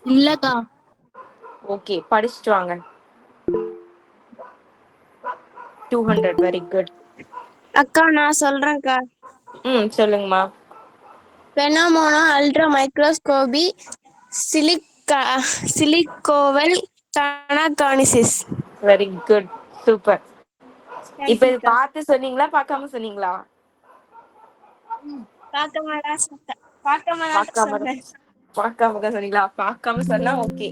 இல்லக்கா. ஓகே, படிச்சுட்டு வாங்க. 200. Very good. அக்கா நான் சொல்றேன்க்கா. சொல்லுங்கம்மா. Pneumonoultramicroscopicsilicovolcanoconiosis. Very good, super. இப்ப இது தேங்க்யூக்கா. பார்த்து சொன்னீங்களா பார்க்காம சொன்னீங்களா? பார்க்காம பார்க்காம சொன்னேன். பார்க்காம தான் சொன்னீங்களா? பார்க்காம சொன்னா okay.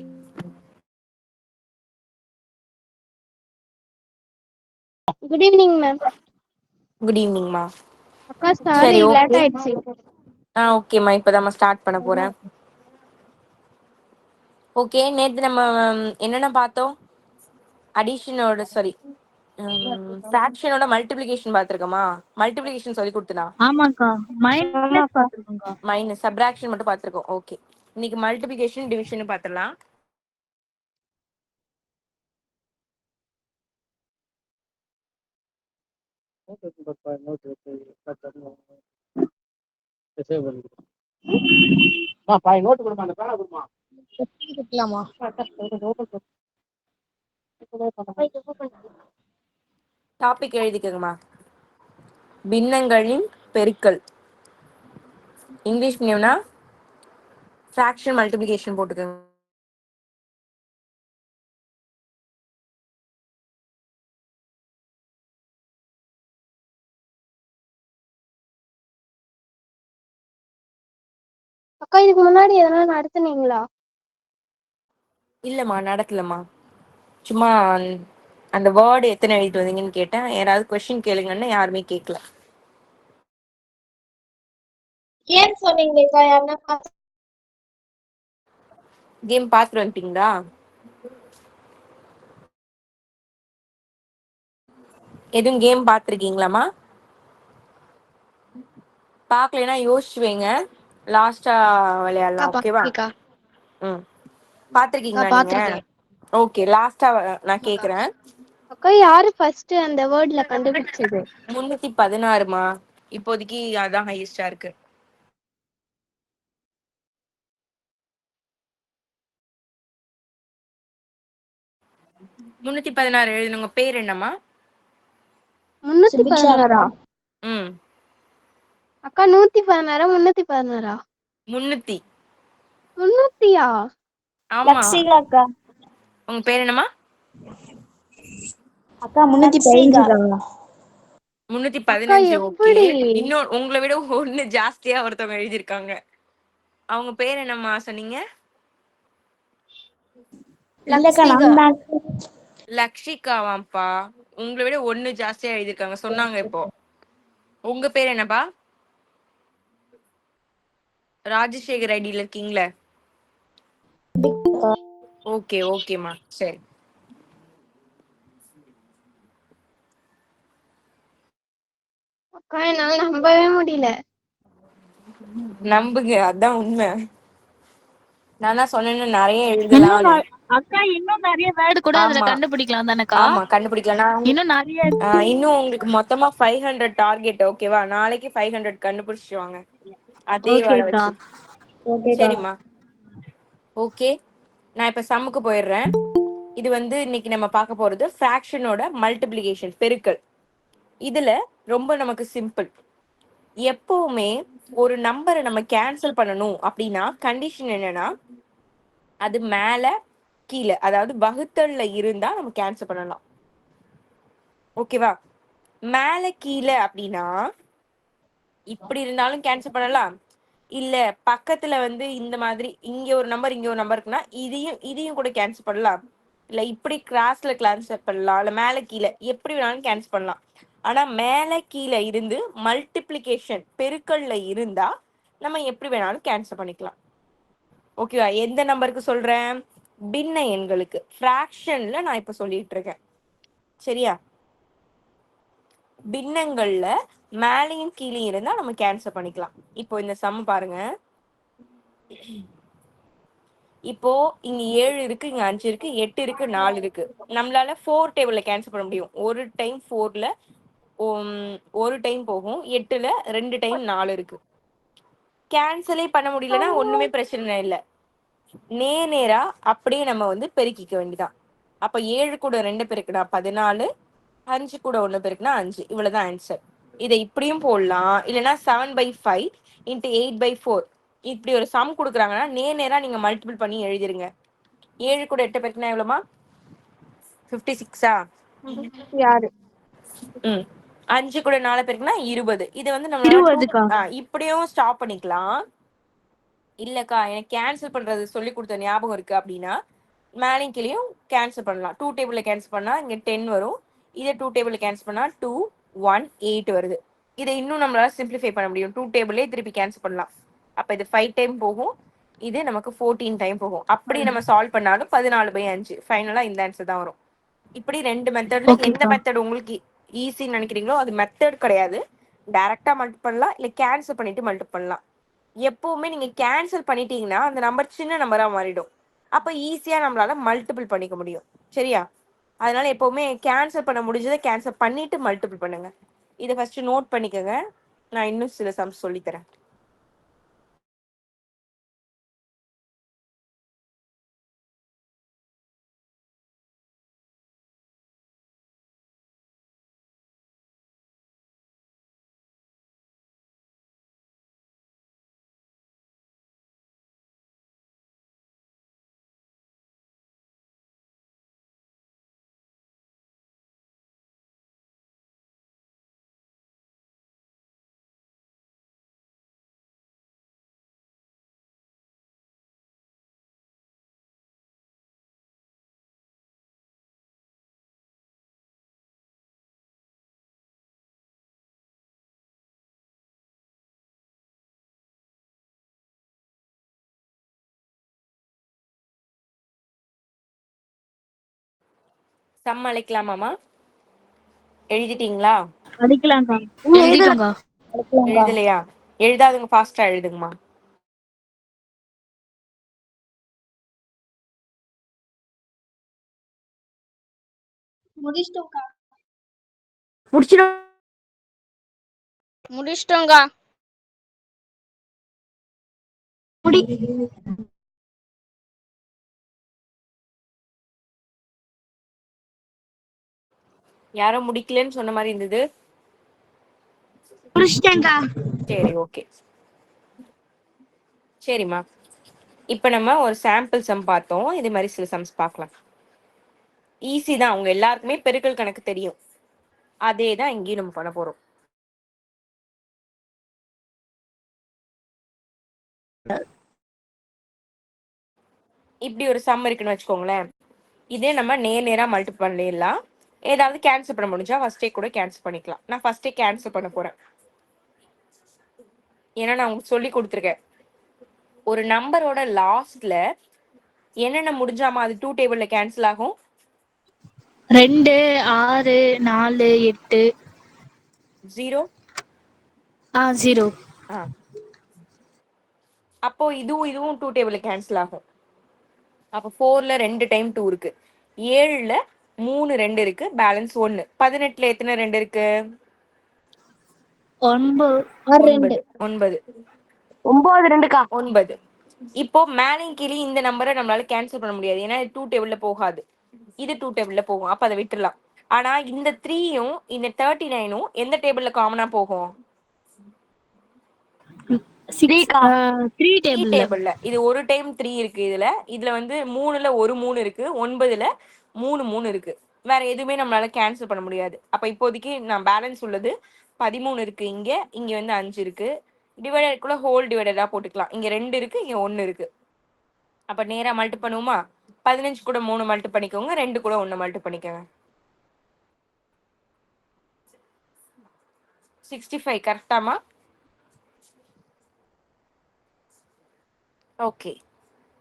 Good evening ma'am. Good ஈவினிங்மா. அக்கா சாரி சரி, லேட் ஓகே. ஆயிடுச்சு. ஓகேம்மா, இப்பதான் ஸ்டார்ட் பண்ண போறேன். ஓகே, நேத்து நம்ம என்னென்ன பார்த்தோம்? அடிஷனோட சாரி ஃபிராக்ஷனோட மல்டிப்ளிகேஷன் பார்த்திருக்கோமா? மல்டிப்ளிகேஷன் சொல்லி கொடுத்தனா? ஆமாக்கா. மைனஸ் ஆமாக்கா. பாத்துருக்கோம்க்கா. மைனஸ் சப்ராக்ஷன் மட்டும் பார்த்திருக்கோம். ஓகே, இன்னைக்கு மல்டிப்ளிகேஷன் டிவிஷன் பார்த்துடலாம். டாபிக் எழுதிக்கங்கம்மா. பின்னங்களின் பெருக்கல். இங்கிலீஷ் நேம்னா ஃபிராக்ஷன் மல்டிப்ளிகேஷன் போட்டுக்கோங்க. அக்கா இதுக்கு முன்னாடி எதனா நடத்துனீங்களா? இல்லம்மா, நடக்கலம்மா. சும்மா அந்த வேர்டு எத்தனை எழுதிட்டு வந்தீங்கன்னு கேட்டேன். யாராவது கொஸ்டின் கேளுங்கன்னு யாருமே கேட்கல. ஏன் சொன்னீங்களேக்கா? யாருன்னா கேம் பார்த்துட்டு வந்துட்டீங்களா? எதுவும் கேம் பார்த்துருக்கீங்களாம்மா? பார்க்கலைன்னா யோசிச்சு வைங்க, லாஸ்டா விளையாடலாம். ஓகேவா? பார்த்துருக்கீங்களா நீங்க? பாத்திருக்கேன். ஓகே, லாஸ்டா நான் கேக்குறேன். அக்கா யாரு ஃபர்ஸ்ட் அந்த வேர்ட்ல கண்டுபிடிச்சது? 316மா. இப்போதைக்கு அதான் ஹையஸ்டா இருக்கு. முன்னூத்தி 16 எழுதுனுங்க. பேர் என்னம்மா? 316. ம் அக்கா 116 316. 300. 300யா? ஆமா. லக்ஷிகா அக்கா. உங்க பேர் என்னம்மா? அக்கா 315. 315. ஓகே, எப்படி? இன்னும் உங்களை விட ஒண்ணு ஜாஸ்தியா ஒருத்தவங்க எழுதியிருக்காங்க. அவங்க பேர் என்னம்மா சொன்னீங்க? லக்ஷிகா. லக்ஷிகாவாப்பா. உங்களை விட ஒண்ணு ஜாஸ்தியா எழுதியிருக்காங்க சொன்னாங்க. இப்போ உங்க பேர் என்னப்பா? ராஜசேகர் ஐடியில இருக்கீங்களே. ஓகே, ஓகேம்மா, சரி. அக்கா என்னால நம்பவே முடியல. நம்புங்க, அதான் உண்மை. நான் தான் சொன்னேன்னு நிறைய எழுதலாம். அக்கா இன்னும் நிறைய வேர்டு கூட அதுல ஆமா கண்டுபிடிக்கலாம் தானேக்கா? ஆமா, கண்டுபிடிக்கலாம். இன்னும் நிறைய. இன்னும் உங்களுக்கு மொத்தமா 500 டார்கெட். ஓகேவா? நாளைக்கு 500 கண்டுபிடிச்சிட்டு வாங்க அதே வர ஓகேக்கா. வச்சு. சரிம்மா, ஓகே. நான் இப்ப சம்முக்கு போயிடுறேன். இது இன்னைக்கு நம்ம பார்க்க போறது ஃபிராக்ஷனோட மல்டிப்ளிகேஷன், பெருக்கல். இதுல ரொம்ப நமக்கு சிம்பிள். எப்பவுமே ஒரு நம்பரை நம்ம கேன்சல் பண்ணணும் அப்படின்னா கண்டிஷன் என்னன்னா, அது மேல கீழே, அதாவது வகுத்தல்ல இருந்தா நம்ம கேன்சல் பண்ணலாம். ஓகேவா? மேல கீழே அப்படின்னா இப்படி இருந்தாலும் கேன்சல் பண்ணலாம். இல்ல பக்கத்துல இந்த மாதிரி இங்க ஒரு நம்பர் இங்க ஒரு நம்பர் இருக்குன்னா இதையும் இதையும் கூட கேன்சல் பண்ணலாம். இல்ல இப்படி கிராஸ்ல கேன்சல் பண்ணலாம். இல்ல மேல கீழே எப்படி வேணாலும் கேன்சல் பண்ணலாம். ஆனா மேல கீழே இருந்து மல்டிப்ளிகேஷன், பெருக்கல்ல இருந்தா நம்ம எப்படி வேணாலும் கேன்சல் பண்ணிக்கலாம். ஓகேவா? எந்த நம்பருக்கு சொல்றேன்? பின்ன எண்களுக்கு, ஃபிராக்ஷன்ல நான் இப்ப சொல்லிட்டு இருக்கேன். சரியா? பின்னங்கள்ல மேலையும் கீழே இருந்தா நம்ம கேன்சல் பண்ணிக்கலாம். இப்போ இந்த சம் பாருங்க. இப்போ இங்க 7 இருக்கு, இங்க 5 இருக்கு, 8 இருக்கு, 4 இருக்கு. நம்மளால 4 டேபிள்ல கேன்சல் பண்ண முடியும். ஒரு டைம் 4ல ஒரு டைம் போகும். 8ல 2 டைம் 4 இருக்கு. கேன்சலே பண்ண முடியலன்னா ஒண்ணுமே பிரச்சனை இல்லை. நேரா அப்படியே நம்ம வந்து பெருக்கிக்க வேண்டியதான். அப்ப 7 கூட 2 பெருக்குனா 14, 5 கூட 1 பெருக்குனா 5. இவ்வளவுதான் ஆன்சர். இதை இப்படியும் போடலாம், இல்லைன்னா 7/5 இன்ட்டு 8/4 இப்படி ஒரு சம் கொடுக்குறாங்கன்னா நேரா நீங்க மல்டிபிள் பண்ணி எழுதிருங்க. 7 கூட 8 பெருக்குனா எவ்வளவுமா? 56ஆ? யாரு 5 கூட 4 பெருக்குனா 20. இது வந்து நம்ம 20க்கா? இப்படியும் ஸ்டாப் பண்ணிக்கலாம். இல்லக்கா எனக்கு கேன்சல் பண்றது சொல்லி கொடுத்த ஞாபகம் இருக்கு அப்படின்னா மேலையும் கீழையும் கேன்சல் பண்ணலாம். 2 டேபிள்ல கேன்சல் பண்ணா இங்க 10 வரும். இதை 2 டேபிள்ல கேன்சல் பண்ணா 2 1 8 வருது. இதை இன்னும் நம்மளால சிம்பிளிஃபை பண்ண முடியும். 2 டேபிளே திருப்பி கேன்சல் பண்ணலாம். அப்ப இது 5 டைம் போகும், இது நமக்கு 14 டைம் போகும். அப்படி நம்ம சால்வ் பண்ணாலும் 14/5 ஃபைனலா இந்த ஆன்சர் தான் வரும். இப்படி 2 மெத்தட்ல எந்த மெத்தட் உங்களுக்கு ஈஸின்னு நினைக்கிறீங்களோ அது மெத்தட் கிடையாது. டைரக்டா மல்டி பண்ணலாம், இல்ல கேன்சல் பண்ணிட்டு மல்டி பண்ணலாம். எப்பவுமே நீங்க கேன்சல் பண்ணிட்டீங்கன்னா அந்த நம்பர் சின்ன நம்பரா மாறிடும். அப்ப ஈஸியா நம்மளால மல்டிபிள் பண்ணிக்க முடியும். சரியா? அதனால எப்பவுமே கேன்சல் பண்ண முடிஞ்சதை கேன்சல் பண்ணிட்டு மல்டிபிள் பண்ணுங்க. இதை ஃபர்ஸ்ட் நோட் பண்ணிக்கோங்க. நான் இன்னும் சில சம்ஸ் சொல்லித்தரேன். சம் அழைக்கலாமாமா? எழுதிட்டீங்களா? அடிக்கலாம்க்கா. எழுதிட்டோம்க்கா. எழுதலையா? எழுதாதுங்க, ஃபாஸ்டா எழுதுங்கம்மா. முடிச்சிட்டோங்கா. யாரோ முடிக்கலன்னு சொன்ன மாதிரி இருந்தது. முடிச்சிட்டேன்க்கா. சரி, ஓகே. சரிம்மா, இப்ப நம்ம ஒரு சாம்பிள் சம் பார்த்தோம். இதே மாதிரி சில சம்ஸ் பார்க்கலாம். ஈஸி தான், உங்க எல்லாருக்குமே பெருக்கல் கணக்கு தெரியும். அதே தான் இங்கேயும் நம்ம பண்ண போறோம். இப்படி ஒரு சம் இருக்குன்னு வச்சுக்கோங்களேன். இதே நம்ம நேரா மல்டிபிள் பண்ணிடலாம். ஏதாவது கேன்சல் பண்ண முடிஞ்சா ஃபர்ஸ்டே கூட கேன்சல் பண்ணிக்கலாம். நான் ஃபர்ஸ்டே கேன்சல் பண்ண போறேன், ஏன்னா நான் உங்களுக்கு சொல்லி கொடுத்துருக்கேன். ஒரு நம்பரோட லாஸ்ட்ல என்னென்ன முடிஞ்சாமா அது 2 டேபிள்ல கேன்சல் ஆகும். 2 6 4 8 0 0. அப்போ இதுவும் 2 டேபிள்ல கேன்சல் ஆகும். அப்போ 4ல 2 டைம் 2 இருக்கு, 7ல 3 2 இருக்கு, பேலன்ஸ் 1. 18ல எத்தனை 2 இருக்கு? 9. 9. 9. இப்போ மேலையும் கீழே இந்த நம்பரை நம்மளால கேன்சல் பண்ண முடியாது, ஏன்னா 2 டேபிள்ல போகாது. இது 2 டேபிள்ல போகும், அப்ப அதை விட்டுடலாம். ஆனா இந்த 3யும் இந்த 39ம் எந்த டேபிள்ல காமனா போகும்? 3 டேபிள்ல. இது ஒரு டைம் 3 இருக்கு. இதுல வந்து 3ல ஒரு 3 இருக்கு, 9ல 3 3 இருக்கு. வேற எதுவுமே நம்மளால கேன்சல் பண்ண முடியாது. அப்ப இப்போதைக்கு நான் பேலன்ஸ் உள்ளது 13 இருக்கு. இங்க வந்து 5 இருக்கு. டிவைடருக்குள்ள ஹோல் டிவைடரா போட்டுக்கலாம். இங்க 2 இருக்கு, இங்க 1 இருக்கு. அப்ப நேரா மல்டி பண்ணுவோமா? 15 கூட 3 மல்டி பண்ணிக்கோங்க, 2 கூட 1 மல்டி பண்ணிக்கோங்க. 65 கரெக்டாமா? ஓகே,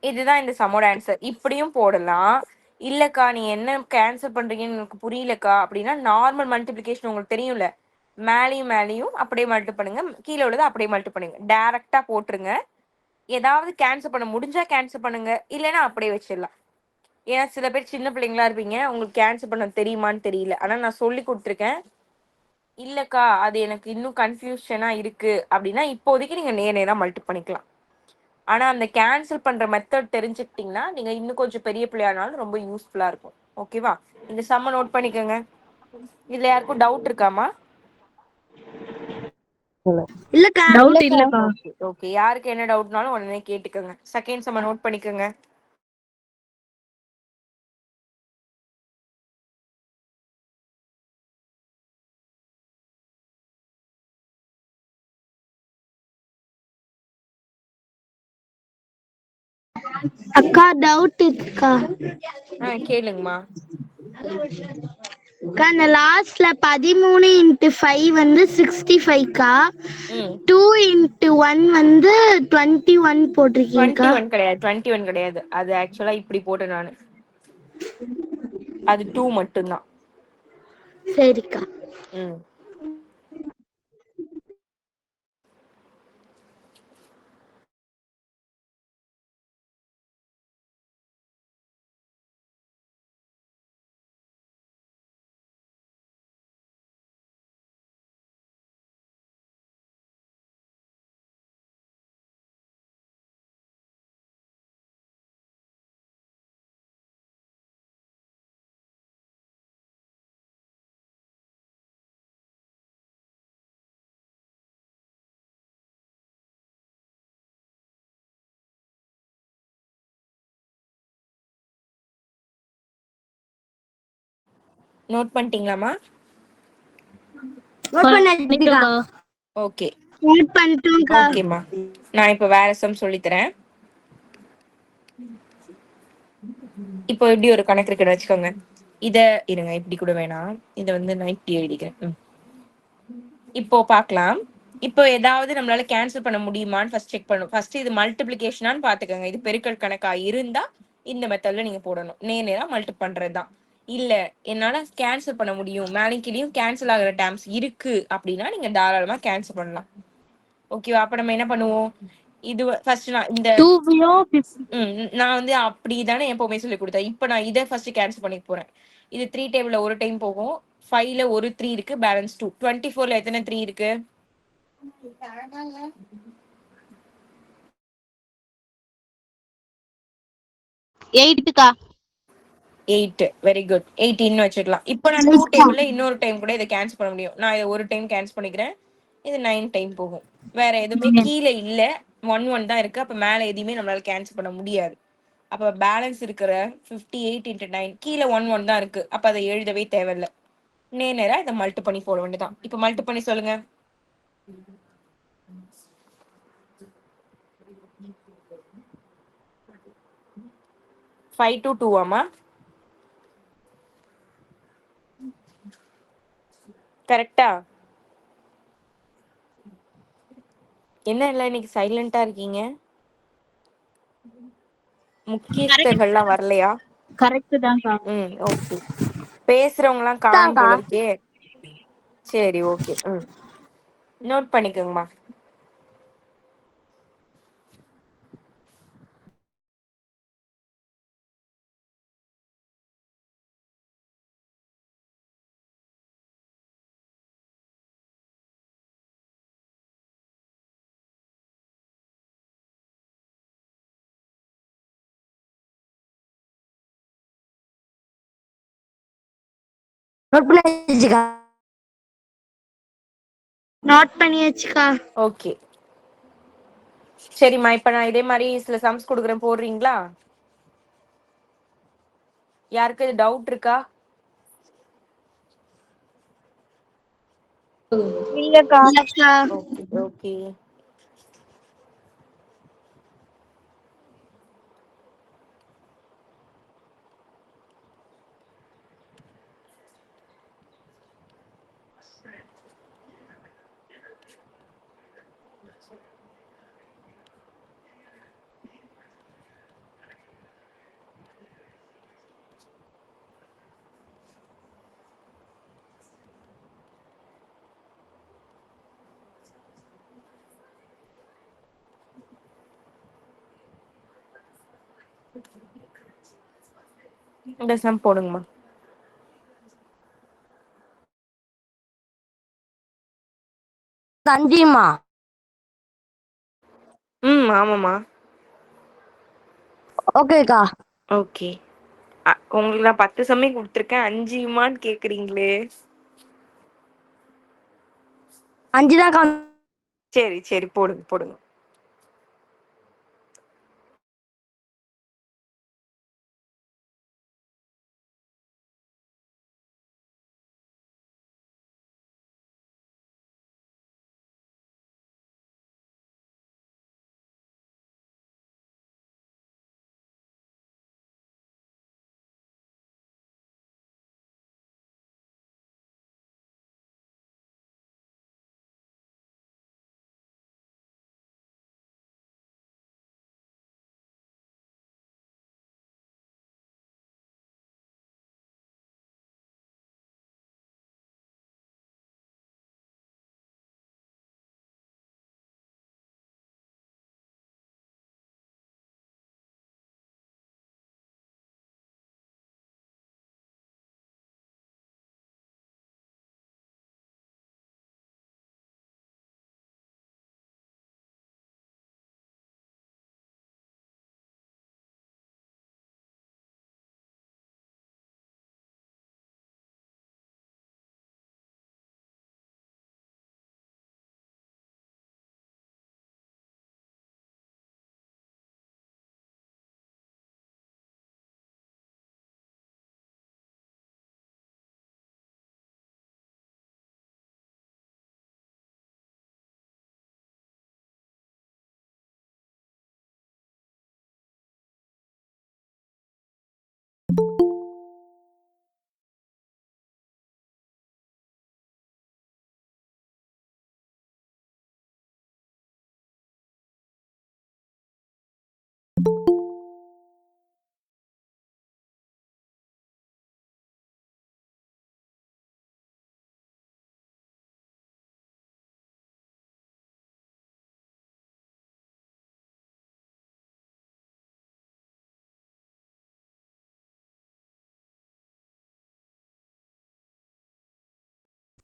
இதுதான் இந்த சம்மோட ஆன்சர். இப்படியும் போடலாம். இல்லக்கா நீ என்ன கேன்சல் பண்றீங்கன்னு எனக்கு புரியலக்கா அப்படின்னா நார்மல் மல்டிபிளிகேஷன் உங்களுக்கு தெரியும்ல, மேலேயும் அப்படியே மல்டி பண்ணுங்க, கீழே உள்ளதை அப்படியே மல்டி பண்ணுங்க, டைரக்டா போட்டுருங்க. ஏதாவது கேன்சல் பண்ண முடிஞ்சா கேன்சல் பண்ணுங்க, இல்லைன்னா அப்படியே வச்சிடலாம். ஏன்னா சில பேர் சின்ன பிள்ளைங்களா இருப்பீங்க, உங்களுக்கு கேன்சல் பண்ண தெரியுமான்னு தெரியல. ஆனா நான் சொல்லி கொடுத்துருக்கேன். இல்லக்கா அது எனக்கு இன்னும் கன்ஃபியூஷனா இருக்கு அப்படின்னா இப்போதைக்கு நீங்க நேரா மல்டி பண்ணிக்கலாம். ஆனா அந்த கேன்சல் பண்ற மெத்தட் தெரிஞ்சுக்கிட்டீங்கன்னா நீங்க இன்னும் கொஞ்சம் பெரிய பிள்ளையானாலும் ரொம்ப யூஸ்ஃபுல்லா இருக்கும். ஓகேவா? இந்த சம்ம நோட் பண்ணிக்கோங்க. இதுல யாருக்கும் டவுட் இருக்காமா? இல்லக்கா டவுட் இல்லக்கா. ஓகே ஓகே, யாருக்கு என்ன டவுட்னாலும் உடனே கேட்டுக்கோங்க. செகண்ட் சம்ம நோட் பண்ணிக்கோங்க. அக்கா டவுட் இருக்கா? கேளுங்கம்மா. அக்கா அந்த லாஸ்ட்ல 13 × 5 வந்து 65க்கா. ம் 2 × 1 வந்து 21 போட்டிருக்கீங்கக்கா. 21 கிடையாது, 21 கிடையாது. அது ஆக்சுவலா இப்படி போட்டேன் நானு. அது 2 மட்டும்தான். சரிக்கா. ம் நோட் பண்ணிட்டீங்களாமா? பண்ணிட்டோம்க்கா. ஓகே நோட் பண்ணிட்டோம்க்கா. ஓகேம்மா. நான் இப்போ வேற சம் சொல்லித்தரேன். இப்போ இப்படி ஒரு கணக்கு இருக்குன்னு வச்சுக்கோங்க. இத இருங்க, இப்படி கூட வேணாம், இதை வந்து 90 எழுதிக்கிறேன். இப்போ பார்க்கலாம். இப்போ ஏதாவது நம்மளால கேன்சல் பண்ண முடியுமான்னு ஃபர்ஸ்ட் செக் பண்ணணும். ஃபர்ஸ்ட் இது மல்டிப்ளிகேஷனான்னு பாத்துக்கோங்க. இது பெருக்கல் கணக்கா இருந்தா இந்த மெத்தட்ல நீங்க போடணும். நேரா மல்டி பண்றதுதான். இல்ல என்னால கேன்சல் பண்ண முடியும், மேலும் கீழயும் கேன்சல் ஆகுற டேர்ம்ஸ் இருக்கு அப்படின்னா நீங்க தாராளமா கேன்சல் பண்ணலாம். ஓகேவா? அப்ப நம்ம என்ன பண்ணுவோம், இது ஃபர்ஸ்ட் நான் இந்த 2 நான் வந்து அப்படிதானே எப்பவுமே சொல்லி கொடுத்தேன். இப்ப நான் இதை ஃபர்ஸ்ட் கேன்சல் பண்ணி போறேன். இது 3 டேபிள்ல ஒரு டைம் போகும். 5ல ஒரு 3 இருக்கு, பேலன்ஸ் 2. 24ல எத்தனை 3 இருக்கு? 8க்கா. 8. Very good. 18 வச்சுக்கலாம். இப்போ நான் 2 டேபிள்ல இன்னொரு டைம் கூட இதை கேன்சல் பண்ண முடியும். நான் இதை ஒரு டைம் கேன்சல் பண்ணிக்கிறேன். இது 9 டைம் போகும். வேற எதுவுமே கீழே இல்ல, 1 தான் இருக்கு. அப்ப மேல எதையுமே நம்மளால கேன்சல் பண்ண முடியாது. அப்ப பேலன்ஸ் இருக்கிற 58 × 9 கீழே 1 தான் இருக்கு. அப்ப அதை எழுதவே தேவையில்ல. நேரா இதை மல்டி பண்ணி போட வேண்டியதான். இப்ப மல்டி பண்ணி சொல்லுங்க. 5 to 2 ஆமா? கரெக்டா? என்ன இல்ல இன்னைக்கு சைலண்டா இருக்கீங்க? முக்கியஸ்தர்கள்லாம் வரலையா? கரெக்ட் தான்க்கா. ஓகே. பேசுறவங்க எல்லாம் காணும் போல இருக்கே. சரி ஓகே. நோட் பண்ணிக்கோங்கம்மா. நோட் பண்ணியாச்சுக்கா. ஓகே சரிம்மா. இப்ப நான் இதே மாதிரி சில சம்ஸ் கொடுக்குறேன், போடுறீங்களா? யாருக்கு டவுட் இருக்கா? இல்லக்கா. Okay okay. இந்த சம் போடுங்கம்மா. கஞ்சிமா. ஆமாம்மா. ஓகேக்கா. ஓகே. உங்களுக்கு நான் 10 சம்மே குடுத்துருக்கேன். 5 கேக்குறீங்களே. 5 தான்க்கா. சரி சரி, போடுங்க போடுங்க.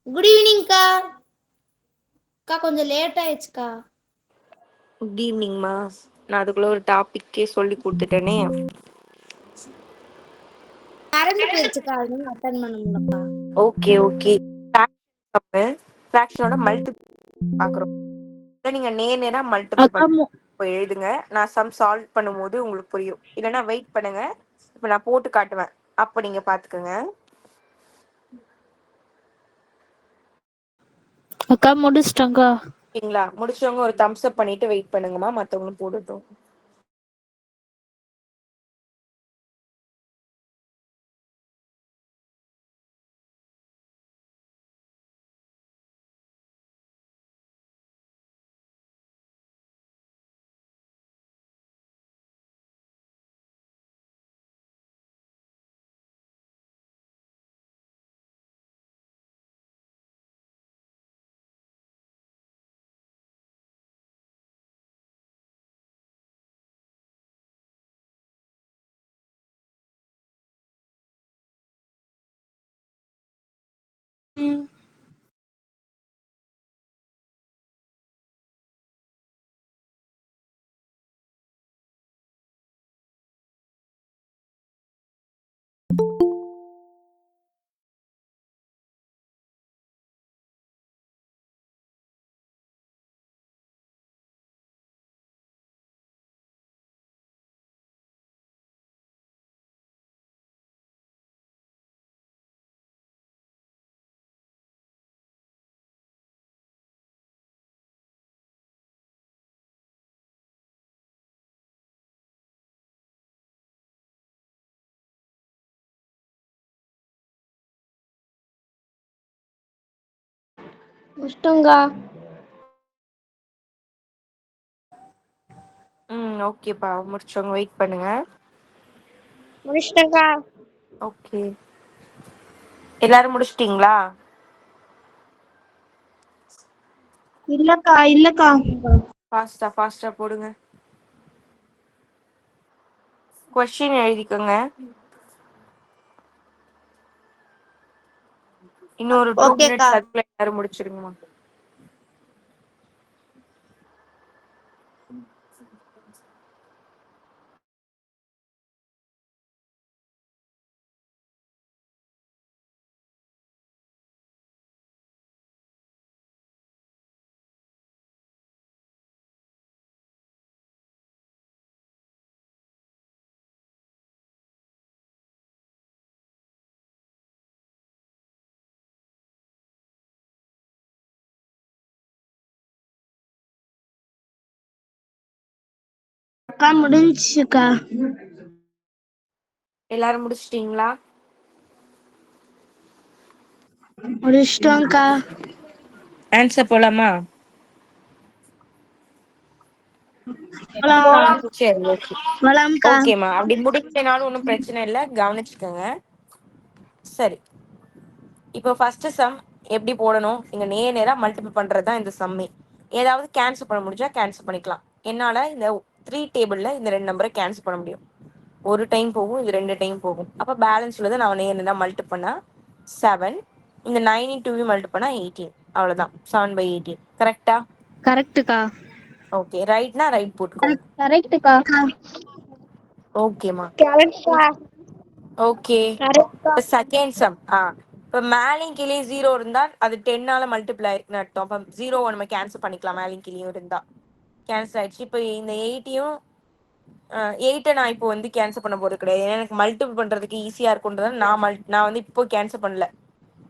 குட் ஈவினிங்க்கா. அக்கா கொஞ்சம் லேட் ஆயிடுச்சுக்கா. குட் ஈவினிங்மா. நான் அதுக்குள்ள ஒரு டாபிக்கே சொல்லி கொடுத்துட்டேனே. கரண்ட் போயிருச்சுக்கா, அதனால அட்டன் பண்ண முடியலக்கா. Okay okay. ஃபிராக்ஷனோட மல்டிபிள் பார்க்குறோம். நீங்க நேரா மல்டிபிள் அக்கா பண்ணி போய் எழுதுங்க. நான் சம் சால்வ் பண்ணும்போது உங்களுக்கு புரியும். இல்லைன்னா வெயிட் பண்ணுங்க, இப்போ நான் போட்டு காட்டுவேன், அப்போ நீங்க பாத்துக்கோங்க. அக்கா முடிச்சிட்டேங்க்கா. ஓகேங்களா? முடிச்சவங்க ஒரு தம்ஸ் அப் பண்ணிட்டு வெயிட் பண்ணுங்கம்மா, மற்றவங்களும் போடட்டும். முடிச்சிட்டோங்கா. ஓகேப்பா, முடிச்சவங்க வெயிட் பண்ணுங்க. முடிச்சிட்டோங்கா. ஓகே, எல்லாரும் முடிச்சிட்டீங்களா? இல்லக்கா இல்லக்கா. ஃபாஸ்டா போடுங்க. கொஸ்டின் எழுதிக்கோங்க. இன்னொரு 2 ஓகேக்கா. மினிட்ஸ் அதுக்குள்ள எல்லாரும் முடிச்சிருங்கம்மா. அக்கா முடிஞ்சுக்கா. எல்லாரும் முடிச்சிட்டீங்களா? முடிச்சிட்டோம்க்கா. ஆன்சர் போலாமா? சரி, ஓகே. போலாம்க்கா. ஓகேம்மா, அப்படி முடிக்கனாலும் ஒன்றும் பிரச்சனை இல்லை, கவனிச்சுக்கோங்க. சரி, இப்போ ஃபர்ஸ்ட் சம் எப்படி போடணும்? இங்க நேரா மல்டிபிள் பண்றது தான் இந்த சம்மே. ஏதாவது கேன்சல் பண்ண முடிஞ்சா கேன்சல் பண்ணிக்கலாம். என்னால இந்த 3 டேபிள்ல இந்த 2 நம்பரை கேன்சல் பண்ண முடியும். ஒரு டைம் போகும், இது 2 டைம் போகும். அப்ப பேலன்ஸ் உள்ளதை நான் நேரா மல்டிபிள் பண்ணா 7. இந்த 9 2 மல்டிபிள் பண்ணா 18. அவ்வளவுதான், 7/18. கரெக்டா? கரெக்ட்டுக்கா. ஓகே, ரைட்னா ரைட் போட்டுக்கோங்க. கரெக்ட்டுக்கா. ஓகேம்மா. கரெக்டா. ஓகே, கரெக்டா. இப்போ செகண்ட் சம். இப்போ மேலையும் கீழே 0 இருந்தால் அது 10ஆல மல்டிப்ளை ஆயிருக்குன்னு அர்த்தம். அப்போ 0 நம்ம கேன்சல் பண்ணிக்கலாம். மேலையும் கீழேயும் இருந்தா கேன்சல் ஆயிடுச்சு. இப்போ இந்த 8ஐயும் 8 நான் இப்போ கேன்சல் பண்ண போறது கிடையாது. ஏன்னா எனக்கு மல்டிபிள் பண்றதுக்கு ஈஸியா இருக்குன்றதால நான் இப்போ கேன்சல் பண்ணல.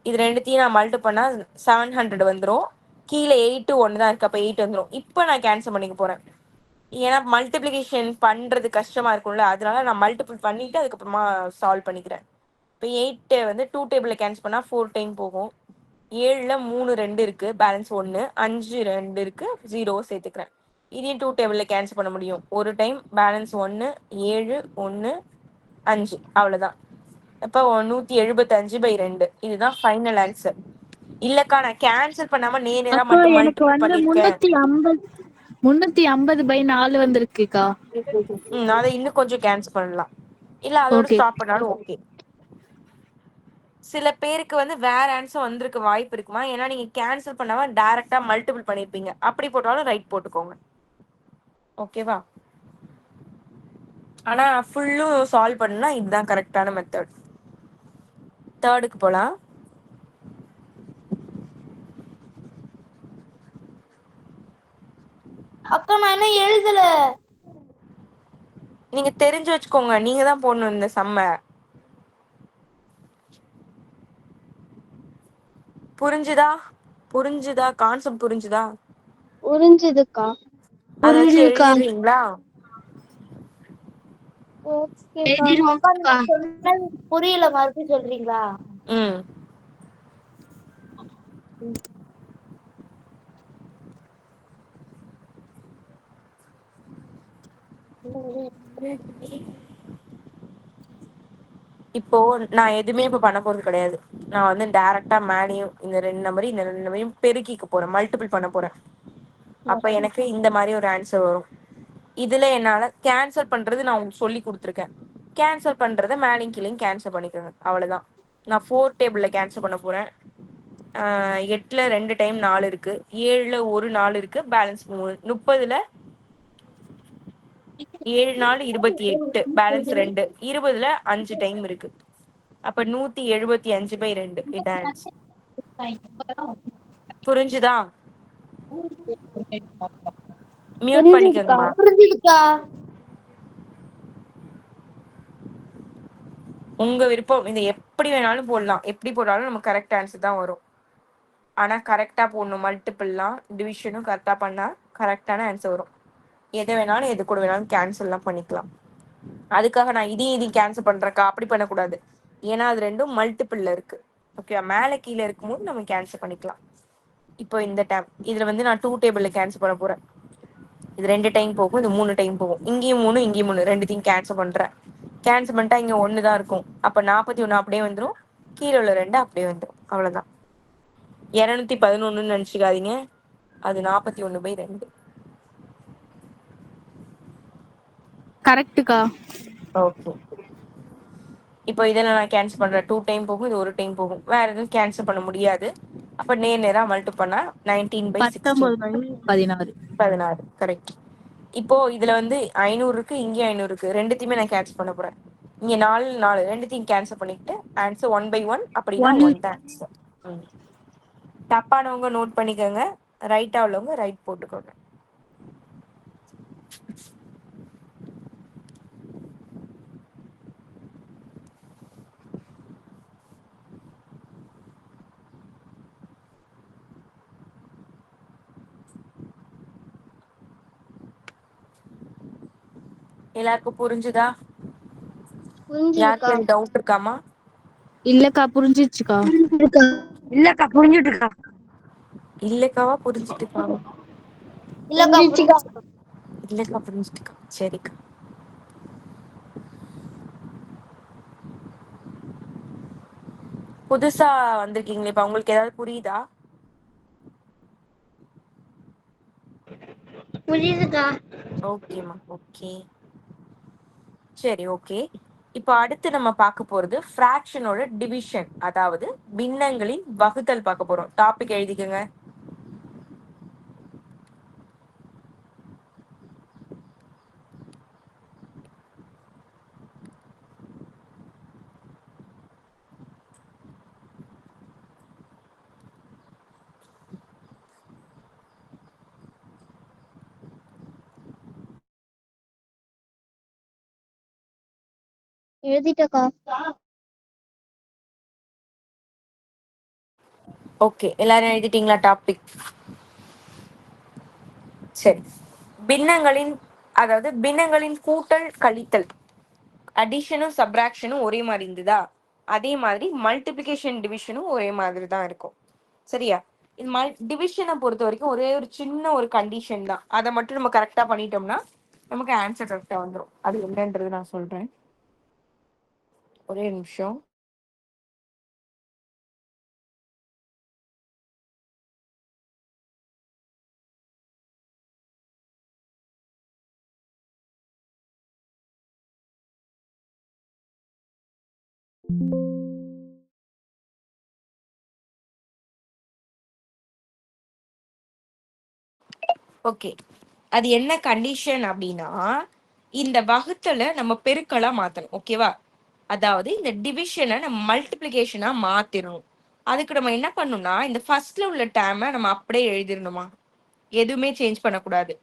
இது ரெண்டுத்தையும் நான் மல்டிபிள் பண்ணா 700 வந்துடும். கீழே 8 1 தான் இருக்கு, அப்போ 8 வந்துடும். இப்போ நான் கேன்சல் பண்ணிக்க போறேன். ஏன்னா மல்டிப்ளிகேஷன் பண்றது கஷ்டமா இருக்கும்ல, அதனால நான் மல்டிபிள் பண்ணிட்டு அதுக்கப்புறமா சால்வ் பண்ணிக்கிறேன். இப்போ 8 2 டேபிள்ல கேன்சல் பண்ணா 4 டைம் போகும். 7ல 3 2 இருக்கு, பேலன்ஸ் 1. 5 2 இருக்கு, 0 சேர்த்துக்கிறேன். இதையும் 2 டேபிள்ல கேன்சல் பண்ண முடியும். ஒரு டைம், பேலன்ஸ் 1. 7 1 5, அவ்வளவுதான். இப்போ 175/2. இதுதான் ஃபைனல் ஆன்சர். இல்லக்கா, நான் கேன்சல் பண்ணாம நேரா அக்கா மட்டும் எனக்கு மல்டிபிள் பண்ணிருக்கேன். 350/4 வந்திருக்குக்கா. அதை இன்னும் கொஞ்சம் கேன்சல் பண்ணலாம், இல்ல அதோட ஓகே. ஸ்டாப் பண்ணாலும் ஓகே. சில பேருக்கு வேற ஆன்சர் வந்திருக்க வாய்ப்பு இருக்குமா? ஏன்னா நீங்க கேன்சல் பண்ணாம டைரக்டா மல்டிபிள் பண்ணிருப்பீங்க. அப்படி போட்டாலும் ரைட் போட்டுக்கோங்க, ஓகேவா? ஆனா ஃபுல்லும் சால்வ் பண்ணா இதுதான் கரெக்டான மெத்தட். தேர்டுக்கு போலாம். அக்கா நான் இன்னும் எழுதல. நீங்க தெரிஞ்சு வச்சுக்கோங்க, நீங்க தான் போடணும் இந்த செம்ம. புரிஞ்சுதா? புரிஞ்சுதா? கான்செப்ட் புரிஞ்சுதா? புரிஞ்சுதுக்கா. அதை வச்சு புரிஞ்சுதுக்கா. எழுதிடுறீங்களா? ஓகேக்கா. அக்கா எழுதிருவோம்க்கா. நீங்க சொன்னது புரியல, மறுபடியும் சொல்றீங்களா? ம் இப்போ நான் எதுவுமே இப்போ பண்ண போறது கிடையாது. நான் டைரக்டா மேலேயும் இந்த 2 நம்பரையும் இந்த 2 நம்பரையும் பெருக்கிக்க போறேன், மல்டிபிள் பண்ண போறேன். அப்ப எனக்கு இந்த மாதிரி ஒரு ஆன்சர் வரும். இதுல என்னால கேன்சல் பண்றது நான் உங்களுக்கு சொல்லி கொடுத்துருக்கேன். கேன்சல் பண்றதை மேலேயும் கீழேயும் கேன்சல் பண்ணிக்கோங்க, அவ்வளவுதான். நான் 4 டேபிள்ல கேன்சல் பண்ண போறேன். 8ல 2 டைம் 4 இருக்கு, 7ல ஒரு 4 இருக்கு, பேலன்ஸ் 3. 30ல 7 4 28, பேலன்ஸ் 2. 20ல 5 டைம் இருக்கு. அப்ப 175/2 இதான் ஆன்சர். புரிஞ்சுதா? மியூட் புரிஞ்சுதுக்கா. பண்ணிக்கோங்கம்மா. புரிஞ்சுதுக்கா. உங்க விருப்பம், இதை எப்படி வேணாலும் போடலாம். எப்படி போட்டாலும் நமக்கு கரெக்ட் ஆன்சர் தான் வரும். ஆனா கரெக்டா போடணும். மல்டிபிள்லாம் டிவிஷனும் கரெக்டா பண்ணா கரெக்டான ஆன்சர் வரும். எதை வேணாலும் எது கூட வேணாலும் கேன்சல்லாம் பண்ணிக்கலாம். அதுக்காக நான் இதையும் கேன்சல் பண்றேக்கா அப்படி பண்ணக்கூடாது. ஏன்னா அது ரெண்டும் மல்டிபிள்ல இருக்கு. ஓகே, மேலே கீழே இருக்கும்போது நம்ம கேன்சல் பண்ணிக்கலாம். இப்போ இந்த டைம் இதுல நான் 2 டேபிள்ல கேன்சல் பண்ண போறேன். இது 2 டைம் போகும், இது 3 டைம் போகும். இங்கேயும் 3 இங்கேயும் 3, ரெண்டுத்தையும் கேன்சல் பண்றேன். கேன்சல் பண்ணிட்டா இங்க 1 தான் இருக்கும். அப்ப 41 அப்படியே வந்துடும், கீழே உள்ள 2 அப்படியே வந்துடும், அவ்வளவுதான். 211 நினைச்சுக்காதீங்க, அது 41/2. கரெக்ட்டுக்கா. ஓகே, இப்போ இதெல்லாம் நான் கேன்சல் பண்றேன். 2 டைம் போகும், இது ஒரு டைம் போகும். வேற எதுவும் கேன்சல் பண்ண முடியாது. அப்ப நேரா மல்டிபிள் பண்ணா 19/16. 19/16. 16, கரெக்ட். இப்போ இதுல 500 இருக்கு, இங்கேயும் 500 இருக்கு. ரெண்டுத்தையுமே நான் கேன்சல் பண்ண போறேன். இங்க 4 4, ரெண்டுத்தையும் கேன்சல் பண்ணிட்டு ஆன்சர் 1/1. அப்படின்னா 1 தான் ஆன்சர். தப்பானவங்க நோட் பண்ணிக்கோங்க, ரைட்டா உள்ளவங்க ரைட் போட்டுக்கோங்க. எல்லாருக்கும் புரிஞ்சுதா? புரிஞ்சுதுக்கா. யாருக்கு டவுட் இருக்காமா? இல்லக்கா புரிஞ்சிச்சுக்கா. இல்லக்கா புரிஞ்சுதுக்கா. இல்லக்காவா புரிஞ்சுட்டுக்காவா? இல்லக்கா புரிஞ்சுச்சுக்கா. இல்லக்கா புரிஞ்சுட்டுக்கா. சரிக்கா. புதுசா வந்திருக்கீங்களே, இப்ப உங்களுக்கு ஏதாவது புரியுதா? புரியுதுக்கா. ஓகேம்மா, ஓகே. சரி, ஓகே. இப்போ அடுத்து நம்ம பார்க்க போறது ஃபிராக்ஷனோட டிவிஷன், அதாவது பின்னங்களின் வகுத்தல் பார்க்க போறோம். டாபிக் எழுதிக்கோங்க. எழுதிட்டக்கா. ஓகே, எல்லாரும் எழுதிட்டீங்களா டாபிக்? சரி. பின்னங்களின், அதாவது பின்னங்களின் கூட்டல் கழித்தல், அடிஷனும் சப்ராக்ஷனும் ஒரே மாதிரி இருந்ததா, அதே மாதிரி மல்டிபிளிகேஷன் டிவிஷனும் ஒரே மாதிரி தான் இருக்கும். சரியா? இது டிவிஷனை பொறுத்த வரைக்கும் ஒரே ஒரு சின்ன ஒரு கண்டிஷன் தான். அதை மட்டும் நம்ம கரெக்டா பண்ணிட்டோம்னா நமக்கு ஆன்சர் கரெக்டா வந்துடும். அது என்னன்றது நான் சொல்றேன், ஒரே நிமிஷம். ஓகே, அது என்ன கண்டிஷன் அப்படின்னா, இந்த வகுத்தலை நம்ம பெருக்கலா மாத்தணும். ஓகேவா? அதாவது இந்த டிவிஷனை நம்ம மல்டிபிளிகேஷனா மாத்திரணும். அதுக்கு நம்ம என்ன பண்ணணும்னா, இந்த ஃபர்ஸ்ட்ல உள்ள டேர்மை நம்ம அப்படியே எழுதிடணுமா, எதுவுமே சேஞ்ச் பண்ணக்கூடாது.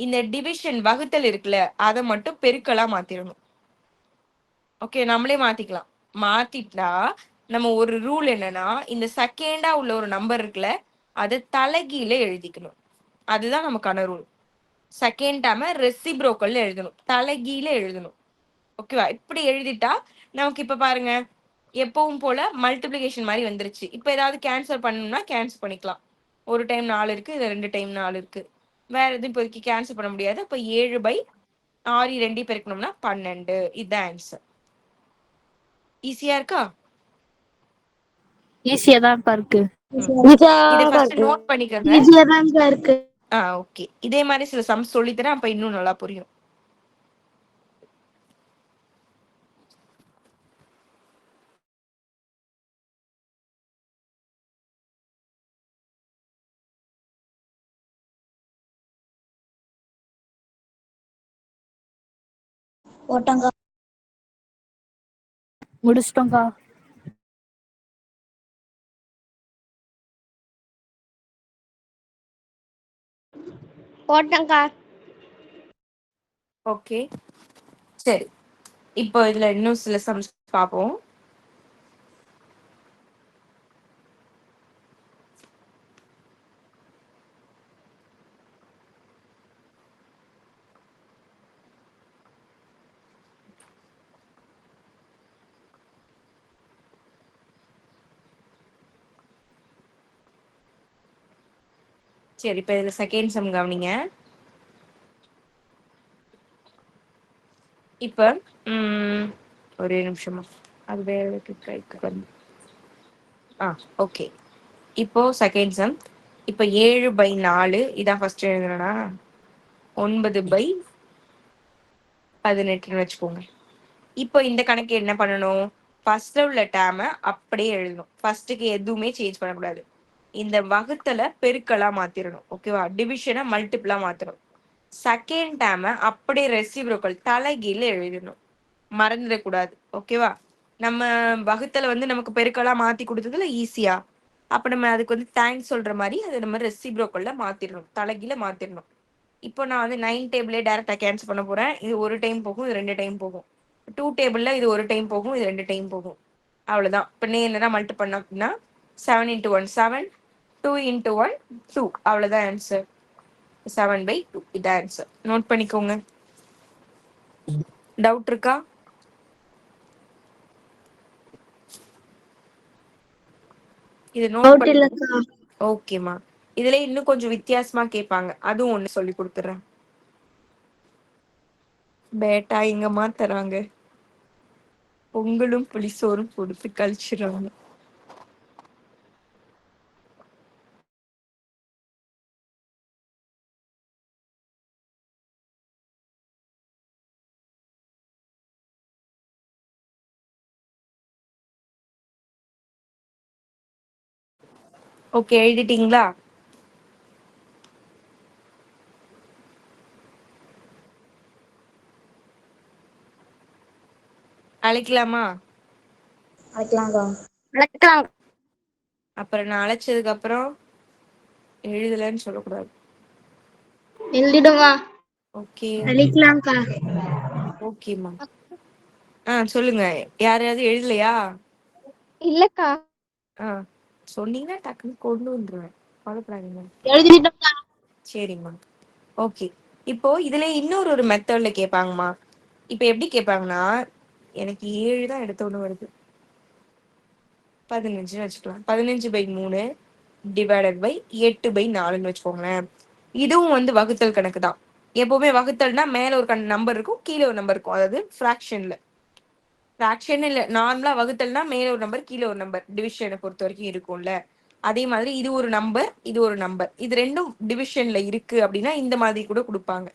இந்த டிவிஷன் வகுத்தல் இருக்குல்ல, அதை மட்டும் பெருக்கலா மாத்திரணும். ஓகே, நம்மளே மாத்திக்கலாம். மாத்திட்டா நம்ம ஒரு ரூல் என்னன்னா, இந்த செகண்டா உள்ள ஒரு நம்பர் இருக்குல்ல, அதை தலைகீழ எழுதிக்கணும். அதுதான் நமக்கான ரூல். செகண்ட் டேர்மை ரெசிப்ரோக்கல்ல எழுதணும், தலைகீழ எழுதணும். ஓகேவா? இப்படி எழுதிட்டா நமக்கு இப்ப பாருங்க, எப்பவும் போல மல்டிபிளிகேஷன் மாதிரி வந்துருச்சு. இப்ப ஏதாவது கேன்சல் பண்ணணும்னா கேன்சல் பண்ணிக்கலாம். ஒரு டைம் 4 இருக்கு, இது 2 டைம் 4 இருக்கு. வேற எதுவும் இப்போதைக்கு கேன்சல் பண்ண முடியாது. அப்ப 7/6 2 பெருக்கணும்னா 12. இதுதான் ஆன்சர். ஈஸியா இருக்கா? ஈஸியா தான்க்கா இருக்கு. இதை ஃபர்ஸ்ட் நோட் பண்ணிக்கோங்க. ஈஸியா தான்க்கா இருக்கு. ஓகே, இதே மாதிரி சில சம்ஸ் சொல்லித்தரேன், அப்ப இன்னும் நல்லா புரியும். போட்டங்கா. முடிச்சிட்டோம்க்கா. போட்டங்கா. ஓகே, சரி. இப்போ இதுல இன்னும் சில சம்ஸ் பார்ப்போம். சரி, இப்ப இதுல செகண்ட் சம் கவனிங்க. இப்ப ஒரே நிமிஷமா, அது வேற கைக்கு. ஓகே, இப்போ செகண்ட் சம். இப்ப 7/4 இதான் ஃபர்ஸ்ட் எழுதுனா, 9/18 வச்சுக்கோங்க. இப்போ இந்த கணக்கு என்ன பண்ணணும், ஃபர்ஸ்ட்ல உள்ள டேர்மை அப்படியே எழுதணும். ஃபர்ஸ்ட்டுக்கு எதுவுமே சேஞ்ச் பண்ணக்கூடாது. இந்த வகுத்தலை பெருக்கலா மாத்திரணும். ஓகேவா? டிவிஷனை மல்டிபிளா மாத்தணும். செகண்ட் டேர்மை அப்படியே ரெசிப்ரோக்கல் தலைகீழ எழுதணும், மறந்துடக்கூடாது. ஓகேவா? நம்ம வகுத்தலை வந்து நமக்கு பெருக்கலா மாத்தி கொடுத்ததுல ஈஸியா, அப்ப நம்ம அதுக்கு வந்து தேங்க்ஸ் சொல்ற மாதிரி அதை நம்ம ரெசிப்ரோக்கல்ல மாத்திரணும், தலைகீழ மாத்திரணும். இப்போ நான் வந்து 9 டேபிளே டைரக்டா கேன்சல் பண்ண போறேன். இது ஒரு டைம் போகும், இது 2 டைம் போகும். 2 டேபிள்ல இது ஒரு டைம் போகும், இது 2 டைம் போகும். அவ்வளவுதான். இப்ப நேரம் மல்டி பண்ண அப்படின்னா 7 × 1 7, 2 × 1 2. அவ்வளவுதான் ஆன்சர். 7/2 இது ஆன்சர். நோட் பண்ணிக்கோங்க. டவுட் இருக்கா? இது நோட் டவுட் பண்ணி. இல்லக்கா. ஓகேம்மா. இதுல இன்னும் கொஞ்சம் வித்தியாசமா கேட்பாங்க, அதுவும் ஒண்ணு சொல்லி கொடுத்துறேன். பேட்டா எங்கம்மா தராங்க, பொங்கலும் புளிசோறும் கொடுத்து கழிச்சிடறாங்க. ஓகே, எழுதிட்டீங்களா? அழைக்கலாமா? அழைக்கலாம். அப்புறம் நான் அழைச்சதுக்கு அப்புறம் எழுதலன்னு சொல்லக்கூடாது. எழுதிடுவா. ஓகே. அழைக்கலாம்க்கா. ஓகேம்மா. சொல்லுங்க. யாரையாவது எழுதலையா? இல்லக்கா. சொன்னீங்கன்னா டக்குன்னு கொண்டு வந்துருவேன், கவலைப்படாதீங்க. எழுதிட்டோம்க்கா. சரிம்மா. ஓகே. இப்போ இதுல இன்னொரு மெத்தட்ல கேட்பாங்கம்மா. இப்ப எப்படி கேட்பாங்கன்னா, எனக்கு 7 தான் எடுத்த ஒண்ணு வருது, 15 வச்சுக்கலாம். 15/3 டிவைடட் பை 8/4 வச்சுக்கோங்களேன். இதுவும் வந்து வகுத்தல் கணக்கு தான். எப்பவுமே வகுத்தல்னா மேல ஒரு நம்பர் இருக்கும், கீழே ஒரு நம்பர் இருக்கும். அதாவது ஃபிராக்ஷன் இல்ல, நார்மலா வகுத்தல்னா மேல ஒரு நம்பர் கீழே ஒரு நம்பர், டிவிஷனை பொறுத்த வரைக்கும் இருக்கும்ல. அதே மாதிரி இது ஒரு நம்பர், இது ஒரு நம்பர், இது ரெண்டும் டிவிஷன்ல இருக்கு அப்படின்னா இந்த மாதிரி கூட கொடுப்பாங்க.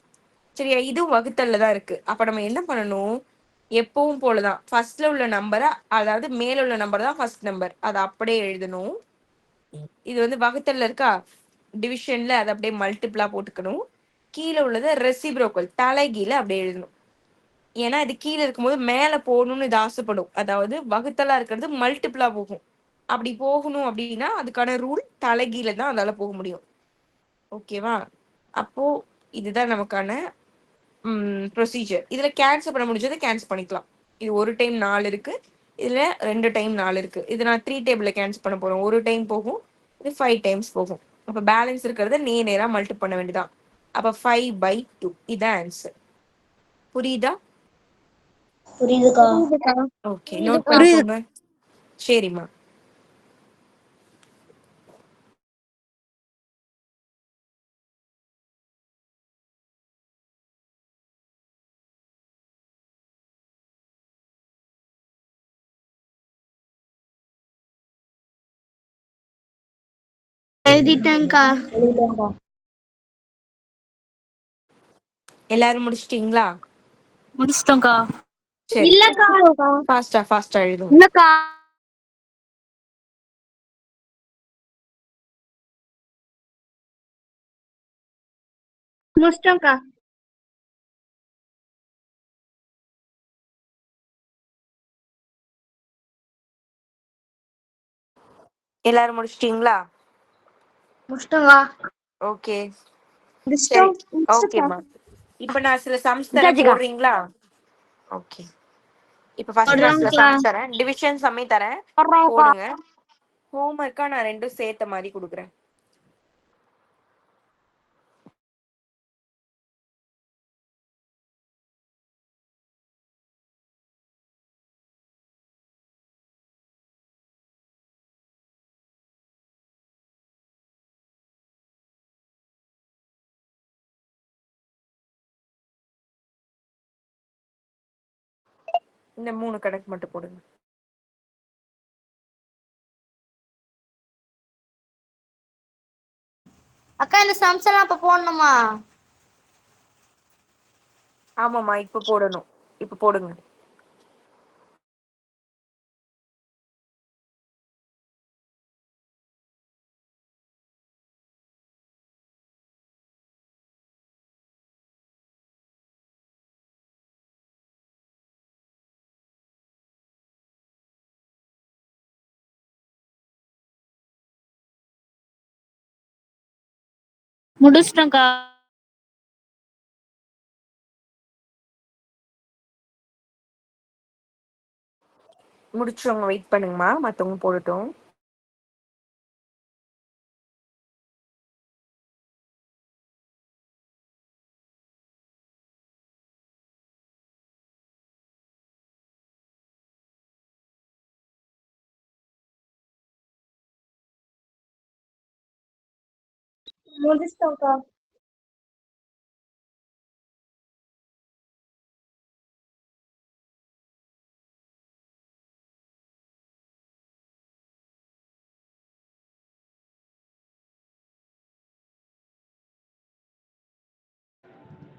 சரியா? இதுவும் வகுத்தல்ல தான் இருக்கு. அப்ப நம்ம என்ன பண்ணணும், எப்பவும் போலதான் ஃபர்ஸ்ட்ல உள்ள நம்பரை, அதாவது மேல உள்ள நம்பர் தான் ஃபர்ஸ்ட் நம்பர், அதை அப்படியே எழுதணும். இது வந்து வகுத்தல்ல இருக்கா, டிவிஷன்ல அதை அப்படியே மல்டிபிளா போட்டுக்கணும். கீழே உள்ளதை ரெசிப்ரோக்கல் தலைகீழ அப்படியே எழுதணும். ஏன்னா இது கீழே இருக்கும்போது மேல போகணும்னு இது ஆசைப்படும். அதாவது வகுத்தலா இருக்கிறது மல்டிபிளா போகும். அப்படி போகணும் அப்படின்னா அதுக்கான ரூல் தலைகீழ தான் அதால போக முடியும். ஓகேவா? அப்போ இதுதான் நமக்கான ப்ரொசீஜர். இதுல கேன்சல் பண்ண முடிஞ்சதை கேன்சல் பண்ணிக்கலாம். இது ஒரு டைம் 4 இருக்கு, இதுல 2 டைம் 4 இருக்கு. இது நான் 3 டேபிள்ல கேன்சல் பண்ண போறோம். ஒரு டைம் போகும், இது 5 டைம்ஸ் போகும். அப்ப பேலன்ஸ் இருக்கிறத நேரா மல்டி பண்ண வேண்டியதான். அப்ப 5/2 இதான் ஆன்சர். புரியுதா? புரியுதுக்கா. ஓகே, நோட் பண்ணிக்கோங்க. சரிம்மா. எழுதிட்டேன்க்கா. எல்லாரும் முடிச்சிட்டீங்களா? முடிச்சிட்டோம்க்கா. சரி, இல்லக்கா. ஃபாஸ்டா எழுதுங்க. இல்லக்கா. முடிச்சிட்டோம்க்கா. எல்லாரும் முடிச்சிட்டீங்களா? முடிச்சிட்டோம்க்கா. ஓகே, சரி. முடிச்சிட்டோம். முடிச்சிட்டோம்க்கா. ஓகேம்மா. இப்ப நான் சில சம்ஸ் தரேன், போடுறீங்களா? ஓகே. இப்ப ஃபர்ஸ்ட் நான் சில போடுறோம்க்கா. சம்ஸ் தரேன், டிவிஷன் சம்மே தரேன், போடுங்க. ஹோம்ஒர்க்கா நான் ரெண்டும் சேர்த்த மாதிரி கொடுக்குறேன். இந்த 3 கணக்கு மட்டும் போடுங்க. அக்கா இந்த சம்ஸ் எல்லாம் அப்ப போடணுமா? ஆமாம்மா, இப்ப போடணும். இப்ப போடுங்க. முடிச்சிட்டோம்க்கா. முடிச்சவங்க வெயிட் பண்ணுங்கம்மா, மத்தவங்க போடட்டும். முடிச்சிட்டோம்க்கா.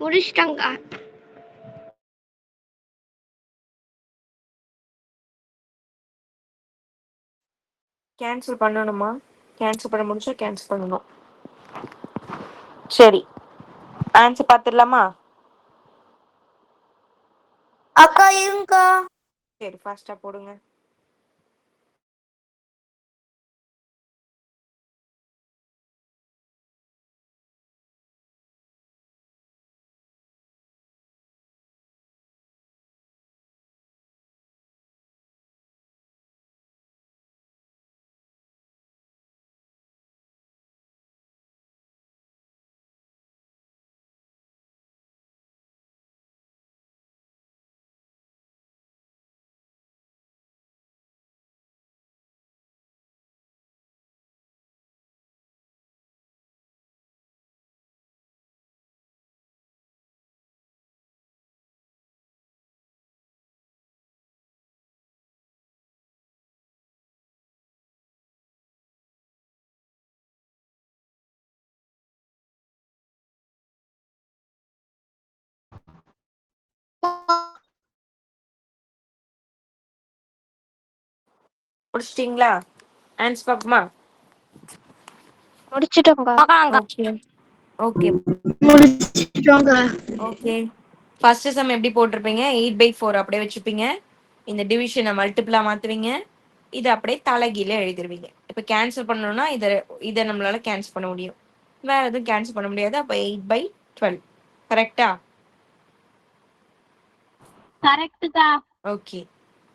முடிச்சிட்டோம்க்கா. கேன்சல் பண்ணணுமா? கேன்சல் பண்ண முடிச்சா கேன்சல் பண்ணணும். சரி, ஆன்சர் பார்த்துடலாமா? அக்கா இருங்கக்கா. சரி, ஃபாஸ்டா போடுங்க. முடிச்சிட்டீங்களா? ஆன்சர் பார்க்குமா? முடிச்சிட்டோம்க்கா. ஓகே ஓகே முடிச்சிட்டோம்க்கா. ஓகே. ஃபர்ஸ்ட் சம் எப்படி போட்டிருப்பீங்க? 8/4 அப்படியே வச்சுப்பீங்க. இந்த டிவிஷனை மல்டிபிளா மாத்துவீங்க. இதை அப்படியே தலைகீழ எழுதிருவீங்க. இப்போ கேன்சல் பண்ணணும்னா இதை நம்மளால கேன்சல் பண்ண முடியும். வேற எதுவும் கேன்சல் பண்ண முடியாது. அப்போ 8/12 கரெக்டா? கரெக்ட்டுக்கா. ஓகே.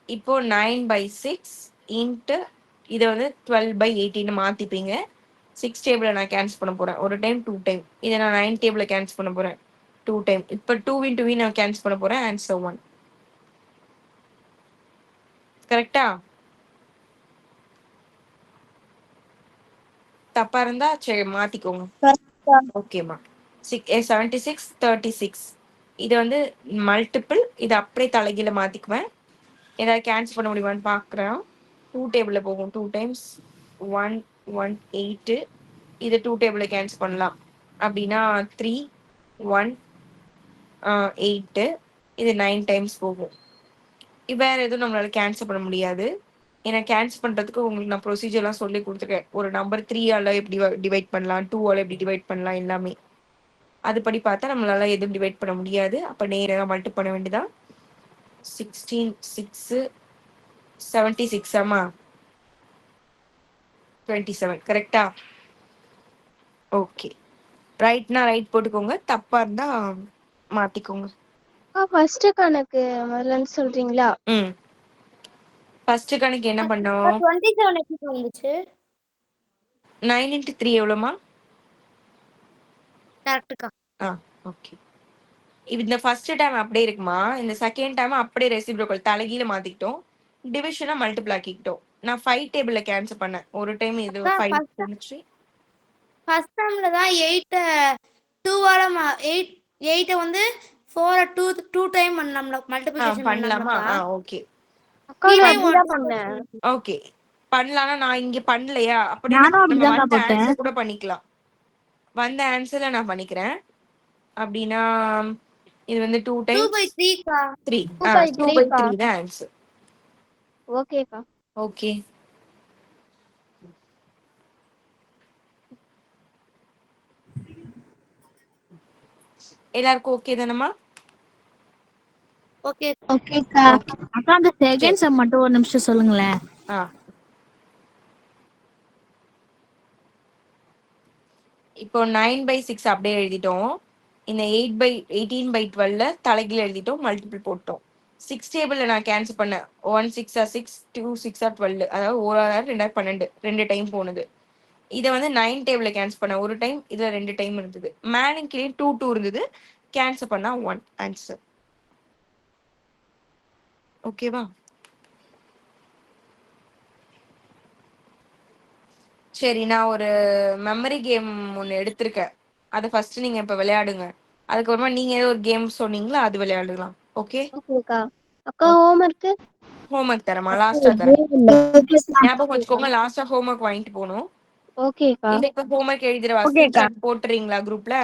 இப்போ 9/6 இன்ட்டு இதை வந்து 12/18 மாத்திப்பீங்க. 6 டேபிள நான் கேன்சல் பண்ண போறேன். ஒரு டைம் 2 டைம். இதை நான் 9 டேபிள கேன்சல் பண்ண போறேன் 2 டைம். இப்போ 2 into v நான் கேன்சல் பண்ண போறேன். ஆன்சர் 1. கரெக்டா? தப்பா இருந்தா சரி மாத்திக்கோங்க. ஓகேம்மா. 76 36. இது வந்து மல்டிபிள். இது அப்படியே தலைகீழ மாத்திக்குவேன். ஏதாவது கேன்சல் பண்ண முடியுமான்னு பார்க்குறேன். 2 டேபிளில் போகும். 2 டைம்ஸ் 1 1 8. இது 2 டேபிளில் கேன்சல் பண்ணலாம். அப்படின்னா 3 1 8. இது 9 டைம்ஸ் போகும். வேற எதுவும் நம்மளால கேன்சல் பண்ண முடியாது. ஏன்னா கேன்சல் பண்றதுக்கு உங்களுக்கு நான் ப்ரொசீஜர்லாம் சொல்லி கொடுத்துருக்கேன். ஒரு நம்பர் 3ஆல எப்படி டிவைட் பண்ணலாம், 2ஆல எப்படி டிவைட் பண்ணலாம் எல்லாமே. அதுபடி பார்த்தா நம்மளால எதுவும் டிவைட் பண்ண முடியாது. அப்போ நேராக மல்டி பண்ண வேண்டியதான். 16 6 76 ஆமா 27 கரெக்டா? ஓகே. ரைட்னா ரைட் போட்டுக்கோங்க. தப்பா இருந்தா மாத்திக்கோங்க. ஃபர்ஸ்ட் கணக்கு முதல்ல சொல்றீங்களா? ம். ஃபர்ஸ்ட் கணக்கு என்ன பண்ணோம்? 27 எப்படி வந்துச்சு? 9 into 3 எவ்வளோமா? கரெக்ட்டுக்கா. ஓகே. இந்த ஃபர்ஸ்ட் டைம் அப்படியே இருக்குமா? இந்த செகண்ட் டைம் அப்படியே ரெசிப்ரோக்கல் தலைகீழ மாத்திக்கிட்டோம். டிவிஷனை மல்டிபிள் ஆக்கிக்கிட்டோம். நான் 5 டேபிள்ல கேன்சல் பண்ணேன். ஒரு டைம் இது அக்கா 5 ஃபர்ஸ்ட் இருந்துச்சு. ஃபர்ஸ்ட் டைம்ல தான் 8 2ஆல 8 வந்து 4 2 டைம் பண்ணலாம்ல, மல்டிப்ளிகேஷன் பண்ணலாமா? பண்ணலாம்லக்கா. ஓகே அக்கா நான் 3 அப்படிதான் பண்ணேன். ஓகே. பண்ணலாம்னா நான் இங்க பண்ணலையா? அப்படின்னா நானும் நம்ம அப்படிதான்க்கா வந்த போட்டேன். ஆன்சர் கூட பண்ணிக்கலாம். வந்த ஆன்சர்ல நான் பண்ணிக்கிறேன். அப்படின்னா இது வந்து 2 டைம்ஸ் 2/3க்கா. 3. 2/3 2/3 தான் ஆன்சர். ஓகேக்கா. ஓகே. எல்லாருக்கும் ஓகே தானம்மா? ஓகே. ஓகேக்கா. ஓகே. அக்கா அந்த செகண்ட் சம் மட்டும் ஒரு நிமிஷம் சொல்லுங்களேன். ஆ இப்போ 9/6 அப்படியே எழுதிட்டோம். இந்த 18/12 தலைகீழ எழுதிட்டோம். மல்டிபிள் போட்டோம். 6 டேபிள்ல நான் கேன்சல் பண்ணேன். 1 6 6 2 6 12. அதாவது 1 6 2 12 2 டைம் போனது. இதை வந்து 9 டேபிள்ல கேன்சல் பண்ண ஒரு டைம். இதுல 2 டைம் இருந்தது. மேலும் கீழே 2 2 இருந்தது. கேன்சல் பண்ணா 1 ஆன்சர். ஓகேவா? சரி, நான் ஒரு மெமரி கேம் ஒன்னு எடுத்திருக்கேன். அதை ஃபர்ஸ்ட் நீங்க இப்ப விளையாடுங்க. அதுக்கப்புறமா நீங்க ஏதோ ஒரு கேம் சொன்னீங்களா, அது விளையாடலாம். ஓகே? ஓகேக்கா. அக்கா ஹோம்ஒர்க் ஹோம்ஒர்க் தரமா? லாஸ்டா தரேன். ஞாபகம் வச்சுக்கோங்க, லாஸ்டா ஹோம்ஒர்க் வாங்கிட்டு போகணும். ஓகேக்கா. இல்ல இப்ப ஹோம்ஒர்க் எழுதிடவா? ஸ்கிரீன்ஷாட் போட்டுறீங்களா குரூப்ல?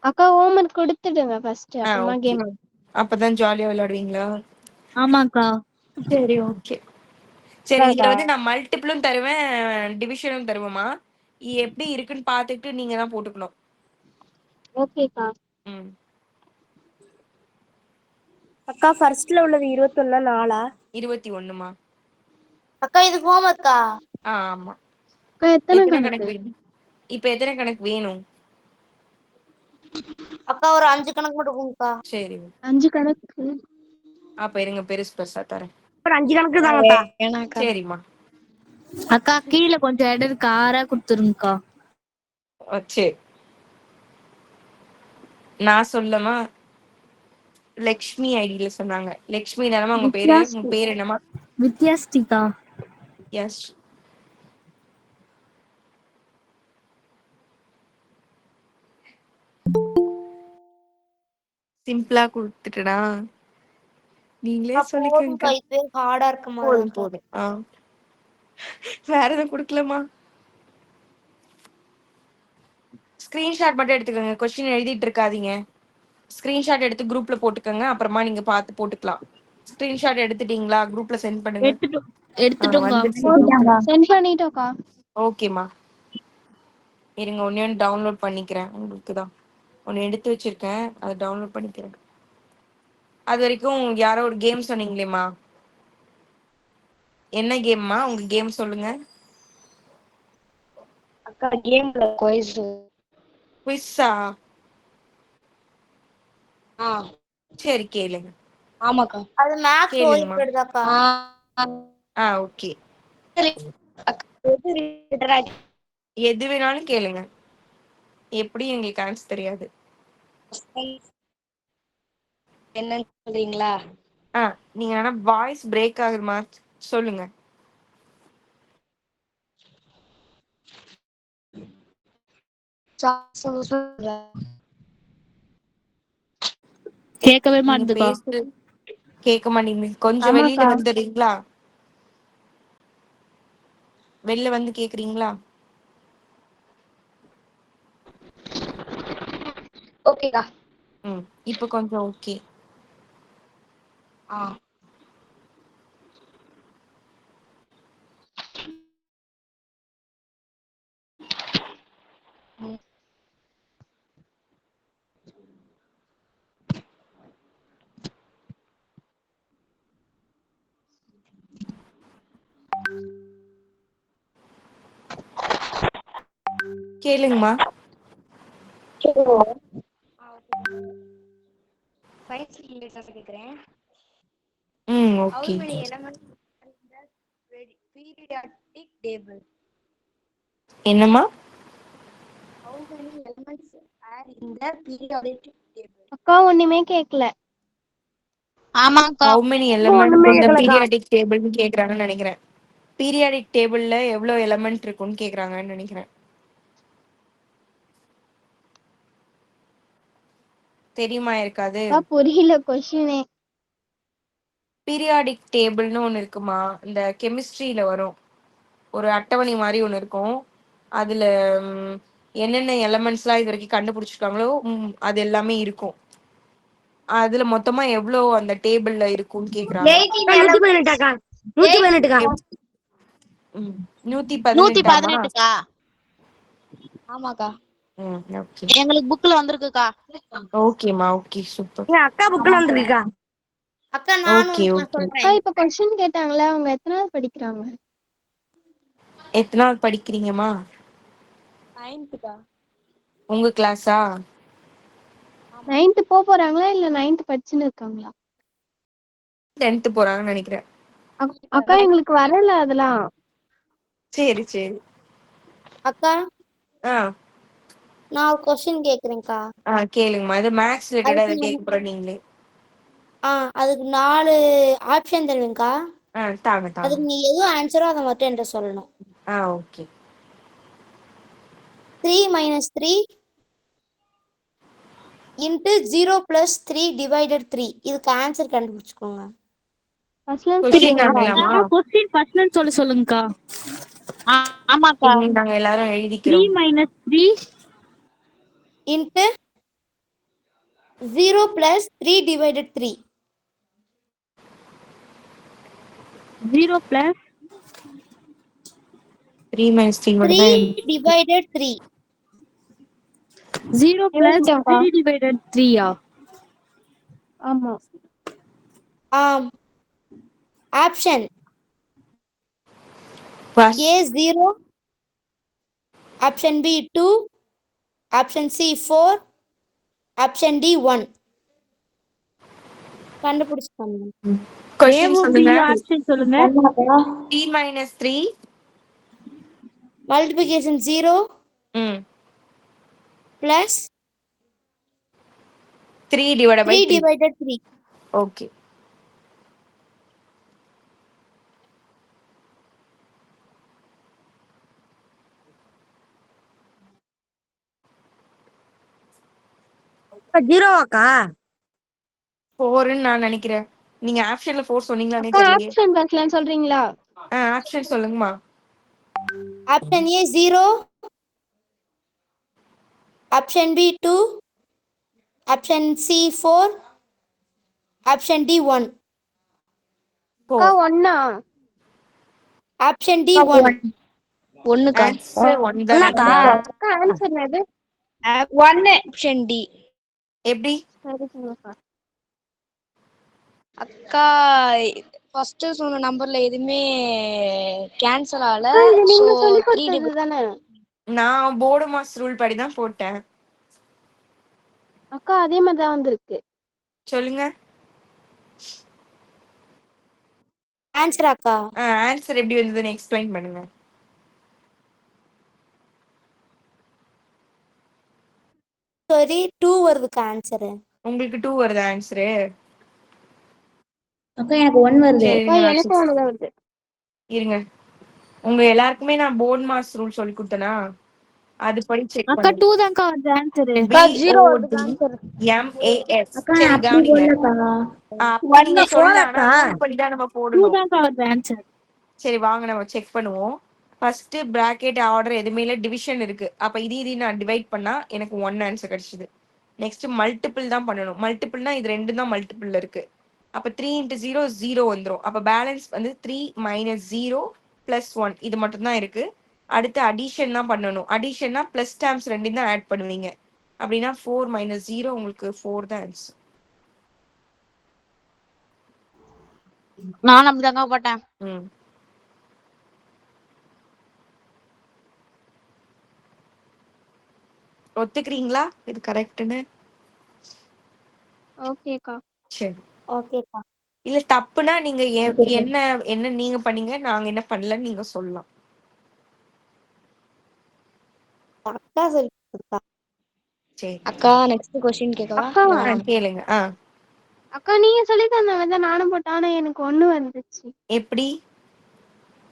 அக்கா ஹோம்ஒர்க் கொடுத்துடுங்க ஃபர்ஸ்ட், அப்புறமா ஓகே. கேம். அப்பதான் ஜாலியா விளையாடுவீங்களா? ஆமாக்கா. சரி, ஓகே. சரி, இதுல வந்து நான் மல்டிபிளும் தருவேன், டிவிஷனும் தருவேமா. எப்படி இருக்குன்னு பாத்துட்டு நீங்க தான் போட்டுக்கணும். ஓகேக்கா. ம். அக்கா ஃபர்ஸ்ட்ல உள்ளது 21 4ஆ? 21மா. அக்கா இது ஹோம்ஒர்க்கா? ஆமா. அக்கா எத்தனை எத்தனை கணக்கு? கணக்கு வேணும்? இப்ப எத்தனை கணக்கு வேணும்? அக்கா ஒரு 5 கணக்கு மட்டும் கொடுங்கக்கா. சரி, 5 கணக்கு. அப்ப இருங்க, பெருசு பெருசா தரேன். ஒரு 5 கணக்கு தாங்கக்கா. சரிம்மா. அக்கா கீழே கொஞ்சம் இடம் இருக்கு, 6ஆ கொடுத்துருங்கக்கா. சரி, நான் சொல்லமா. லக்ஷ்மி ஐடியில சொன்னாங்க. லக்ஷ்மி தானமா உங்க பேரு? உங்க பேர் என்னமா? வித்யாஸ்டிகா. எஸ். சிம்பிளா கொடுத்துட்டா, நீங்களே சொல்லிக்கங்க. போதும்க்கா, இது ஹார்டா இருக்க மாதிரி போதும் போதும். வேற எதுவும் கொடுக்கலமா? ஸ்கிரீன்ஷாட் மட்டும் எடுத்துக்கோங்க, கொஸ்டின் எழுதிட்டு இருக்காதீங்க. ஸ்கிரீன்ஷாட் எடுத்து குரூப்ல போட்டுக்கோங்க, அப்புறமா நீங்க பார்த்து போட்டுக்கலாம். ஸ்கிரீன்ஷாட் எடுத்துட்டீங்களா? குரூப்ல சென்ட் பண்ணுங்க. எடுத்துட்டோங்க. சென்ட் பண்ணிட்டோம்க்கா. ஓகேம்மா. இருங்க, ஒன்னு டவுன்லோட் பண்ணிக்கிறேன். உங்களுக்கு தான் ஒன்னு எடுத்து வச்சிருக்கேன், அதை டவுன்லோட் பண்ணிக்கிறேன். அது வரைக்கும் யாரோ ஒரு கேம் சொன்னீங்களேம்மா, என்ன கேம்மா? உங்க கேம் சொல்லுங்க. அக்கா கேம்ல குயிஸ். குயிஸா? சரி, கேளுங்க. ஆமாக்கா. அது மேக்ஸ் கேளுங்கம்மா. ஓரியன்டடாக்கா. ஓகே. எது வேணாலும் கேளுங்க, எப்படி எங்களுக்கு ஆன்சர் தெரியாது. என்னன்னு சொல்றீங்களா? நீங்க ஆனா வாய்ஸ் பிரேக் ஆகுமா, சொல்லுங்க. கேட்கவே நீங்க மாட்டுதுக்கா. பேசுறது கேட்க மாட்டேங்குது. கொஞ்சம் வெளியில ஆமாக்கா. வந்துடுறீங்களா? வெளில வந்து கேக்குறீங்களா? ஓகேக்கா. இப்ப கொஞ்சம் ஓகே. கேளுங்கம்மா. கேக்குறேன். How okay. many elements in the periodic table? என்னம்மா? How many elements are in the periodic table? அக்கா ஒண்ணுமே கேக்கல. ஆமாக்கா. How many elements in the periodic table ன்னு கேக்குறாங்கன்னு நினைக்கிறேன். பீரியாடிக் டேபிள்ல எவ்வளவு எலிமெண்ட் இருக்கும்னு கேக்குறாங்கன்னு நினைக்கிறேன். தெரியுமா இருக்காது? புரியல கொஸ்டினே. பீரியாடிக் டேபிள்னு ஒண்ணு இருக்குமா, இந்த கெமிஸ்ட்ரியில வரும். ஒரு அட்டவணை மாதிரி ஒண்ணு இருக்கும். அதுல என்னென்ன எலமெண்ட்ஸ்லாம் இது வரைக்கும் கண்டுபிடிச்சிருக்காங்களோ அது எல்லாமே இருக்கும். அதுல மொத்தமா எவ்வளவு அந்த டேபிள்ல இருக்கும்னு கேக்குறாங்க. 118. 118க்கா? ஆமாக்கா. ஓகே. எங்களுக்கு புக்ல வந்திருக்குக்கா. ஓகேமா, ஓகே, சூப்பர். அக்கா புக்ல வந்திருக்கா. அக்கா நானும் ஓகே, நான் ஓகே. அக்கா சொல்றேன். இப்ப கொஸ்டின் கேட்டாங்களே, அவங்க எத்தனாவது படிக்கிறாங்க? எத்தனாவது படிக்கிறீங்கம்மா? 9th. உங்க கிளாஸா? 9th போறாங்களா இல்ல 9th படிச்சுன்னு இருக்காங்களா? 10th போறாங்கன்னு நினைக்கிறேன். அக்கா எங்களுக்கு வரல அதெல்லாம். சரி, சரி. அக்கா ஆ நான் ஒரு கொஸ்டின் கேக்குறேன்க்கா. கேளுங்கம்மா. இது மேக்ஸ் ரிலேட்டடா அதுக்கு இதை கேட்க போறேன் நீங்களே. அதுக்கு 4 ஆப்ஷன் தருவேன்க்கா. தாங்க தாங்க. அதுக்கு நீ எது ஆன்சரோ அதை மட்டும் என்கிட்ட சொல்லணும். Okay. 3 minus 3 into 0 plus 3 divided 3. இதுக்கு ஆன்சர் கண்டுபிடிச்சுக்கோங்க. கொஸ்டின் வாங்கலாமா? கொஸ்டின் ஃபர்ஸ்ட்ல சொல்லுங்கக்கா. ஆமாக்கா. நாங்க எல்லாரும் 3 எழுதிக்கிறோம். minus 3 into 0 plus 3 divided 3. 0 plus 3 minus 3 மட்டும் 3 தான் எழுதி. divided 3. 0 plus 3 divided 3 ஆமா. Option First, A 0, option B 2, option C 4, option D 1. கண்டுபிடிச்சுக்கோங்க. question சொல்லுங்க. ஆப்ஷன் சொல்லுங்க. 3 minus 3 Multiplication 0 plus 3 divided by 3 3. divided 3. Okay. ஜீரோவாக்கா? 4 ன்னு நான் நினைக்கிறேன். நீங்க ஆப்ஷன்ல 4 சொன்னீங்களானே தெரியலையே. ஆப்ஷன் பேசலாம் சொல்றீங்களா? ஆப்ஷன் சொல்லுங்கம்மா. Option A 0, option B 2, option C 4, option D 1. அக்கா 1. Option D 1. ஒண்ணுக்கா. ஆன்சர் 1 தானே? அக்கா ஆன்சர் என்னது? 1 ஆப்ஷன் டி. எப்படி? அக்கா ஃபர்ஸ்ட் சொன்ன நம்பர்ல எதுவுமே கேன்சல் ஆகல. நீங்க சொல்லி கொடுத்தது தானே. நான் போர்டு மாஸ் ரூல் படி தான் போட்டேன். அக்கா அதே மாதிரி தான் வந்திருக்கு. சொல்லுங்க. ஆன்சர் அக்கா. ஆன்சர் எப்படி வந்ததுன்னு எக்ஸ்பிளைன் பண்ணுங்க. சரி 2 வருதுக்கு ஆன்சர். உங்களுக்கு 2 வருது ஆன்சரு? அக்கா எனக்கு 1 வருது. எனக்கு 1 தான் வருது. இருங்க. உங்க எல்லாருக்குமே நான் போர்டு மாஸ் ரூல் சொல்லி கொடுத்தனா? அது படி செக் அக்கா பண்ணுங்க. 2 தான்க்கா வருது ஆன்சர். அக்கா 0 வருது ஆன்சர். BODMAS. அக்கா சரி அப்படி கவனிங்க. போடலக்கா. அப்படி நீங்க சொல்லல. ஆனா போடலக்கா. ரூல் படி தான் நம்ம 2 போடணும். தான்க்கா வருது ஆன்சர். சரி வாங்க நம்ம செக் பண்ணுவோம். ஃபர்ஸ்ட் பிராக்கெட் ஆர்டர் எதுவுமே இல்லை, டிவிஷன் இருக்கு. அப்ப இது நான் டிவைட் பண்ணா எனக்கு 1 ஆன்சர் கிடைச்சது. நெக்ஸ்ட் மல்டிபிள் தான் பண்ணணும். மல்டிபிள்னா இது ரெண்டும் தான் மல்டிபிள்ல இருக்கு. அப்ப 3 into 0 0 வந்துடும். அப்ப பேலன்ஸ் வந்து 3 minus 0 plus 1 இது மட்டும் தான் இருக்கு. அடுத்து அடிஷன் தான் பண்ணணும். அடிஷன்னா பிளஸ் டேர்ம்ஸ் ரெண்டையும் தான் ஆட் பண்ணுவீங்க. அப்படின்னா 4 minus 0 உங்களுக்கு 4 தான் ஆன்சர். நான் அப்படிதாங்க போட்டேன். ஒத்துக்கிறீங்களா இது கரெக்ட்னு? ஓகேக்கா. சரி. ஓகேக்கா. இல்ல தப்புனா நீங்க என்ன என்ன நீங்க பண்ணீங்க, நாங்க என்ன பண்ணலன்னு நீங்க சொல்லலாம். அக்கா சொல்லி கொடுத்தா. சரி அக்கா நெக்ஸ்ட் क्वेश्चन கேட்கவா? கேளுங்க. அக்கா நீங்க சொல்லி தந்த மாதிரி நானும் போட்டேன். ஆனா எனக்கு 1 வந்துச்சு. எப்படி?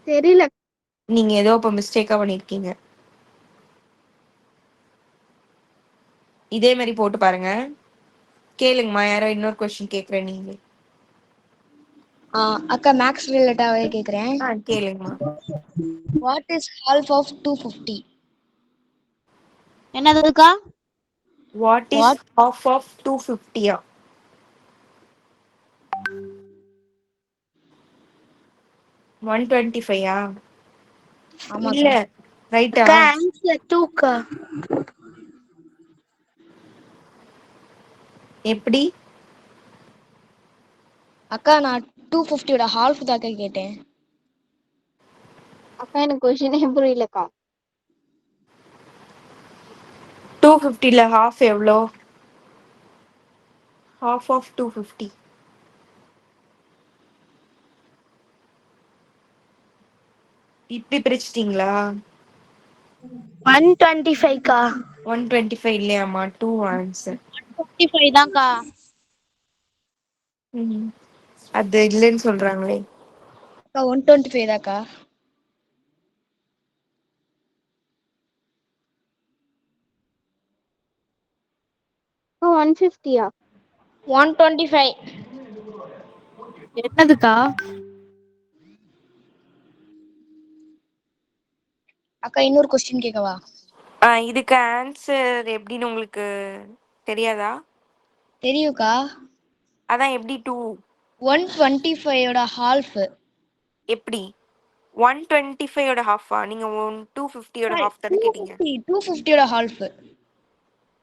தெரியல. நீங்க ஏதோ இப்ப மிஸ்டேக்கா பண்ணிருக்கீங்க. இதே மாதிரி போட்டு பாருங்க. கேளுங்கம்மா. யாரோ இன்னொரு क्वेश्चन கேக்குறேன் நீங்க. அக்கா மேக்ஸ் ரிலேட்டாவே கேக்குறேன். கேளுங்கம்மா. What is half of 250? என்னதுக்கா? What is half of 250? 125? இல்ல ரைட்டா? ஆன்சர் 2க்கா. எப்படி? அக்கா நான் 250 ஓட half தாக்க கேட்டேன். அக்கா எனக்கு क्वेश्चனே புரியலக்கா. 250ல half எவ்வளோ? half of 250 இப்படி பிரிச்சிட்டீங்களா? 125க்கா. 125 இல்லையாம்மா, 2 ஆன்சர். 155 தான்க்கா. அது இல்லைன்னு சொல்றாங்களே. அக்கா 125 தான்க்கா. 150யா? 125. என்னதுக்கா? அக்கா இன்னொரு கொஸ்டின் கேட்கவா? இதுக்கு ஆன்சர் எப்படின்னு உங்களுக்கு தெரியாதா? தெரியும்க்கா. அதான் எப்படி 2 125 ஹால்ஃப். எப்படி 125 ஹாஃபா? நீங்க 250 ஹாஃப் தானே கேட்டீங்க. 250 ஹால்ஃப்.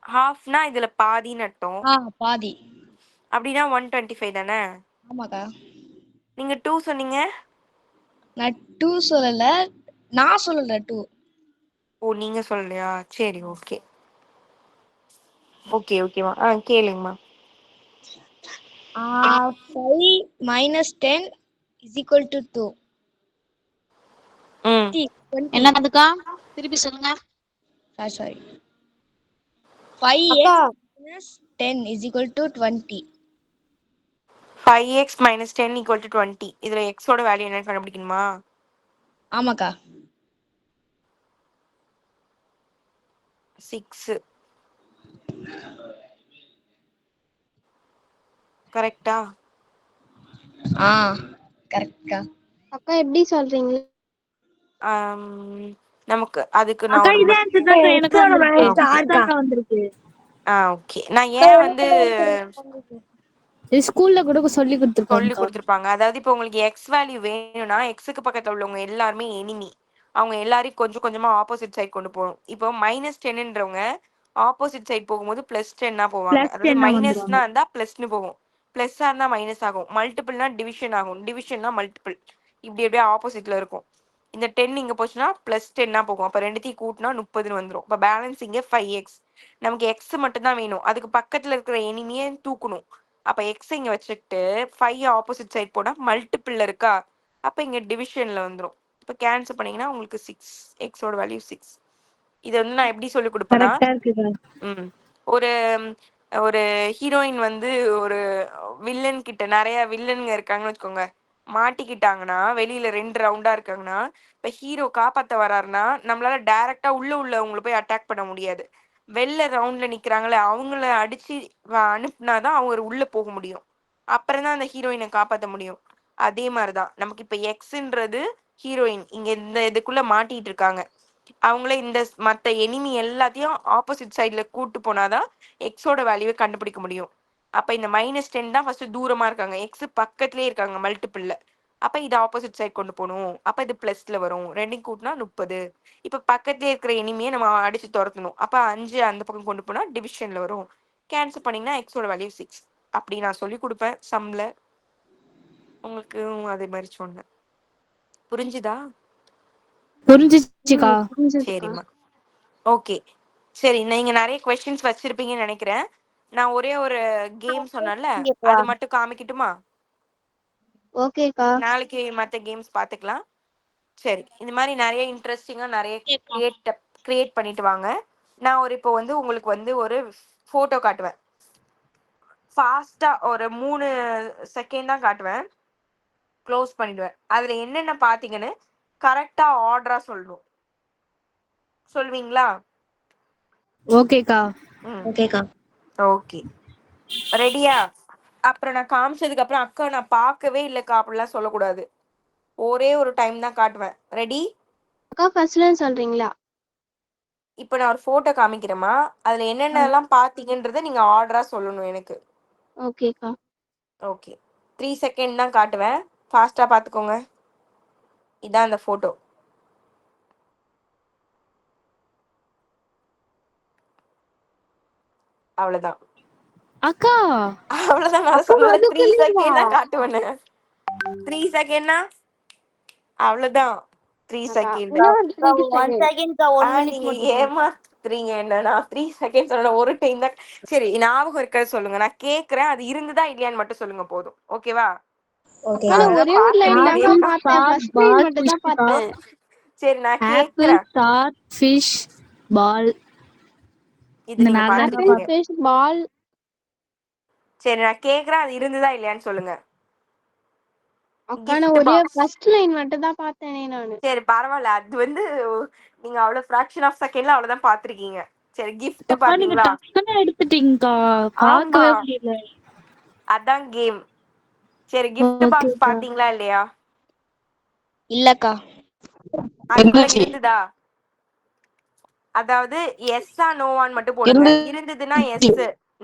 ஹாஃப்னா இதுல பாதின்னு அர்த்தம். பாதி. அப்படின்னா 125 தானே? ஆமாக்கா. நீங்க 2 சொன்னீங்க. நான் 2 சொல்லல, நான் சொல்லல 2. ஓ, நீங்க சொல்லலையா? சரி, ஓகே ஓகே ஓகேவா. கேளுங்கம்மா. 5 minus 10 is equal to 2. ம் 20. என்னதுக்கா? திருப்பி சொல்லுங்க. Sorry. 5x minus 10 is equal to 20. 5x minus 10 equal to 20. இதுல x ஓட வேல்யூ என்னன்னு கண்டுபிடிக்கணுமா? ஆமாக்கா. 6. கரெக்டா? கரெக்ட்க்கா. அக்கா எப்படி சொல்றீங்க? நமக்கு அதுக்கு நான் அக்கா ஒரு இதே ஆன்சர் தான்க்கா எனக்கு வந்திருக்கு. இதுதான்க்கா வந்திருக்கு. ஓகே. நான் ஏன் வந்து இது ஸ்கூல்ல கூட சொல்லி சொல்லி கொடுத்துருக்கோம்க்கா. கொடுத்துருப்பாங்க. அதாவது இப்போ உங்களுக்கு எக்ஸ் வேல்யூ வேணும்னா எக்ஸுக்கு பக்கத்துல உள்ளவங்க எல்லாருமே எனிமி. அவங்க எல்லாரையும் கொஞ்சம் கொஞ்சமா ஆப்போசிட் சைட் கொண்டு போகணும். இப்போ -10ன்றவங்க ஆப்போசிட் சைட் போகும்போது +10 போவாங்க. பிளஸ் அதாவது 10 வந்துருவாங்க. மைனஸ்னா இருந்தா பிளஸ்னு போகும், பிளஸ்ஸா இருந்தா மைனஸ் ஆகும், மல்டிபிள்னா டிவிஷன் ஆகும், டிவிஷன்னா மல்டிபிள். இப்படி அப்படியே ஆப்போசிட்ல இருக்கும். இந்த 10 இங்க போச்சுன்னா +10 போகும். அப்ப ரெண்டுத்தையும் கூட்டினா 30 வந்துடும். இப்போ பேலன்ஸ் இங்க 5x. நமக்கு எக்ஸ் மட்டும் தான் வேணும். அதுக்கு பக்கத்துல இருக்கிற எனிமியை தூக்கணும். அப்ப எக்ஸ் இங்க வச்சுக்கிட்டு 5 ஆப்போசிட் சைட் போனா மல்டிபிள்ல இருக்கா, அப்ப இங்க டிவிஷன்ல வந்துடும். இப்ப கேன்சல் பண்ணீங்கன்னா உங்களுக்கு 6, எக்ஸோட வேல்யூ 6. இது வந்து நான் எப்படி சொல்லி கொடுப்பேன்னா, கரெக்டா இருக்குக்கா. ஒரு ஒரு ஹீரோயின் வந்து ஒரு வில்லன் கிட்ட, நிறைய வில்லனுங்க இருக்காங்கன்னு வச்சுக்கோங்க, மாட்டிக்கிட்டாங்கன்னா வெளியில 2 ரவுண்டா இருக்காங்கன்னா, இப்ப ஹீரோ காப்பாத்த வராருன்னா நம்மளால டைரக்டா உள்ளவங்களை போய் அட்டாக் பண்ண முடியாது. வெளில ரவுண்ட்ல நிக்கிறாங்களே அவங்கள அடிச்சு அனுப்புனாதான் அவங்க உள்ள போக முடியும். அப்புறம் தான் அந்த ஹீரோயினை காப்பாற்ற முடியும். அதே மாதிரிதான் நமக்கு இப்ப எக்ஸ்ன்றது ஹீரோயின் இங்க இந்த இதுக்குள்ள மாட்டிட்டு இருக்காங்க. அவங்கள இந்த மத்த எனிமி எல்லாத்தையும் ஆப்போசிட் சைட்ல கூட்டு போனாதான் எக்ஸோட வேல்யூவை கண்டுபிடிக்க முடியும். அப்ப இந்த -10 தான் ஃபர்ஸ்ட் தூரமா இருக்காங்க, எக்ஸ் பக்கத்துலயே இருக்காங்க மல்டிபிள்ல. அப்ப இது ஆப்போசிட் சைட் கொண்டு போகணும். அப்ப இது பிளஸ்ல வரும், ரெண்டையும் கூட்டினா 30. இப்ப பக்கத்துலயே இருக்கிற எனிமியை நம்ம அடிச்சு துரத்தணும். அப்ப 5 அந்த பக்கம் கொண்டு போனா டிவிஷன்ல வரும். கேன்சல் பண்ணீங்கன்னா எக்ஸோட வேல்யூ 6. அப்படி நான் சொல்லி கொடுப்பேன் சம்ல. உங்களுக்கு அதே மாதிரி சொன்னேன். புரிஞ்சுதா? புரிஞ்சிச்சுக்கா. சரிம்மா, ஓகே. சரி, நீங்க நிறைய கொஸ்டின்ஸ் வச்சிருப்பீங்கன்னு நினைக்கிறேன். நான் ஒரே ஒரு கேம் சொன்னேன்ல, அது மட்டும் காமிக்கட்டுமா? ஓகேக்கா. நாளைக்கு மற்ற கேம்ஸ் பார்த்துக்கலாம். சரி, இந்த மாதிரி நிறைய இன்ட்ரெஸ்டிங்கா நிறைய கிரியேட் பண்ணிட்டு வாங்க. நான் இப்போ வந்து உங்களுக்கு வந்து ஒரு போட்டோ காட்டுவேன். ஃபாஸ்டா ஒரு 3 செகண்ட் தான் காட்டுவேன், க்ளோஸ் பண்ணிடுவேன். அதுல என்னென்ன பாத்தீங்கன்னு கரெக்டா ஆர்டரா சொல்லணும். சொல்வீங்களா? ஓகேக்கா. ஓகேக்கா. ஓகே, ரெடியா? அப்புறம் நான் காமிச்சதுக்கு அப்புறம் அக்கா நான் பார்க்கவே இல்லைக்கா அப்படிலாம் சொல்லக்கூடாது. ஒரே ஒரு டைம் தான் காட்டுவேன். ரெடி? அக்கா ஃபர்ஸ்ட்ல சொல்றீங்களா? இப்போ நான் ஒரு போட்டோ காமிக்கிறேமா, அதுல என்னென்னலாம் பாத்தீங்கன்றத நீங்க ஆர்டரா சொல்லணும் எனக்கு. ஓகேக்கா. ஓகே, 3 செகண்ட் தான் காட்டுவேன், ஃபாஸ்டா பாத்துக்கோங்க. இதான் அந்த போட்டோ. அவ்வளவுதான் அக்கா அவ்வளவுதான். நான் சொன்னல 3 செகண்ட் தான் காட்டுவேன்னு. 3 செகண்ட்னா அவ்வளவுதான். 3 செகண்ட். நீங்க ஏமாத்துறீங்க என்னன்னா 3 செகண்ட் சொன்ன ஒரு டைம் தான். சரி, ஞாபகம் இருக்க சொல்லுங்க, நான் கேக்குறேன். அது இருந்துதா இல்லையான்னு மட்டும் சொல்லுங்க போதும். ஓகேவா? ஒரே ஒரு லைன் தான் பார்த்தேன், ஃபர்ஸ்ட் லைன் மட்டும் தான் பார்த்தேன். சரி, நான் ஆப்பிள் கேக்குறேன். ஸ்டார் ஃபிஷ் பால். இது நீங்க நான் பாத்துருக்கீங்க. ஃபிஷ் பால். சரி, நான் கேக்குறேன், அது இருந்துதா இல்லையான்னு சொல்லுங்க. அக்கா நான் gift ஒரே box. ஃபர்ஸ்ட் லைன் மட்டும் தான் பார்த்தேனே நானு. சரி, பரவாயில்ல. அது வந்து நீங்க அவ்வளவு ஃபிராக்ஷன் ஆஃப் செகண்ட்ல அவ்வளவுதான் பாத்திருக்கீங்க. சரி கிஃப்ட் அக்கா நீங்க பாத்தீங்களா? டக்குன்னு எடுத்துட்டீங்கக்கா. ஆமா பார்க்கவே முடியல. அதான் கேம். சரி கிஃப்ட் பாக்ஸ் ஓகேக்கா. பாத்தீங்களா இல்லையா? இல்லக்கா. அதுக்குள்ள இருந்துதா? அதாவது எஸ்ஸா நோவான்னு மட்டும் போடுங்க. இருந்ததுன்னா எஸ்,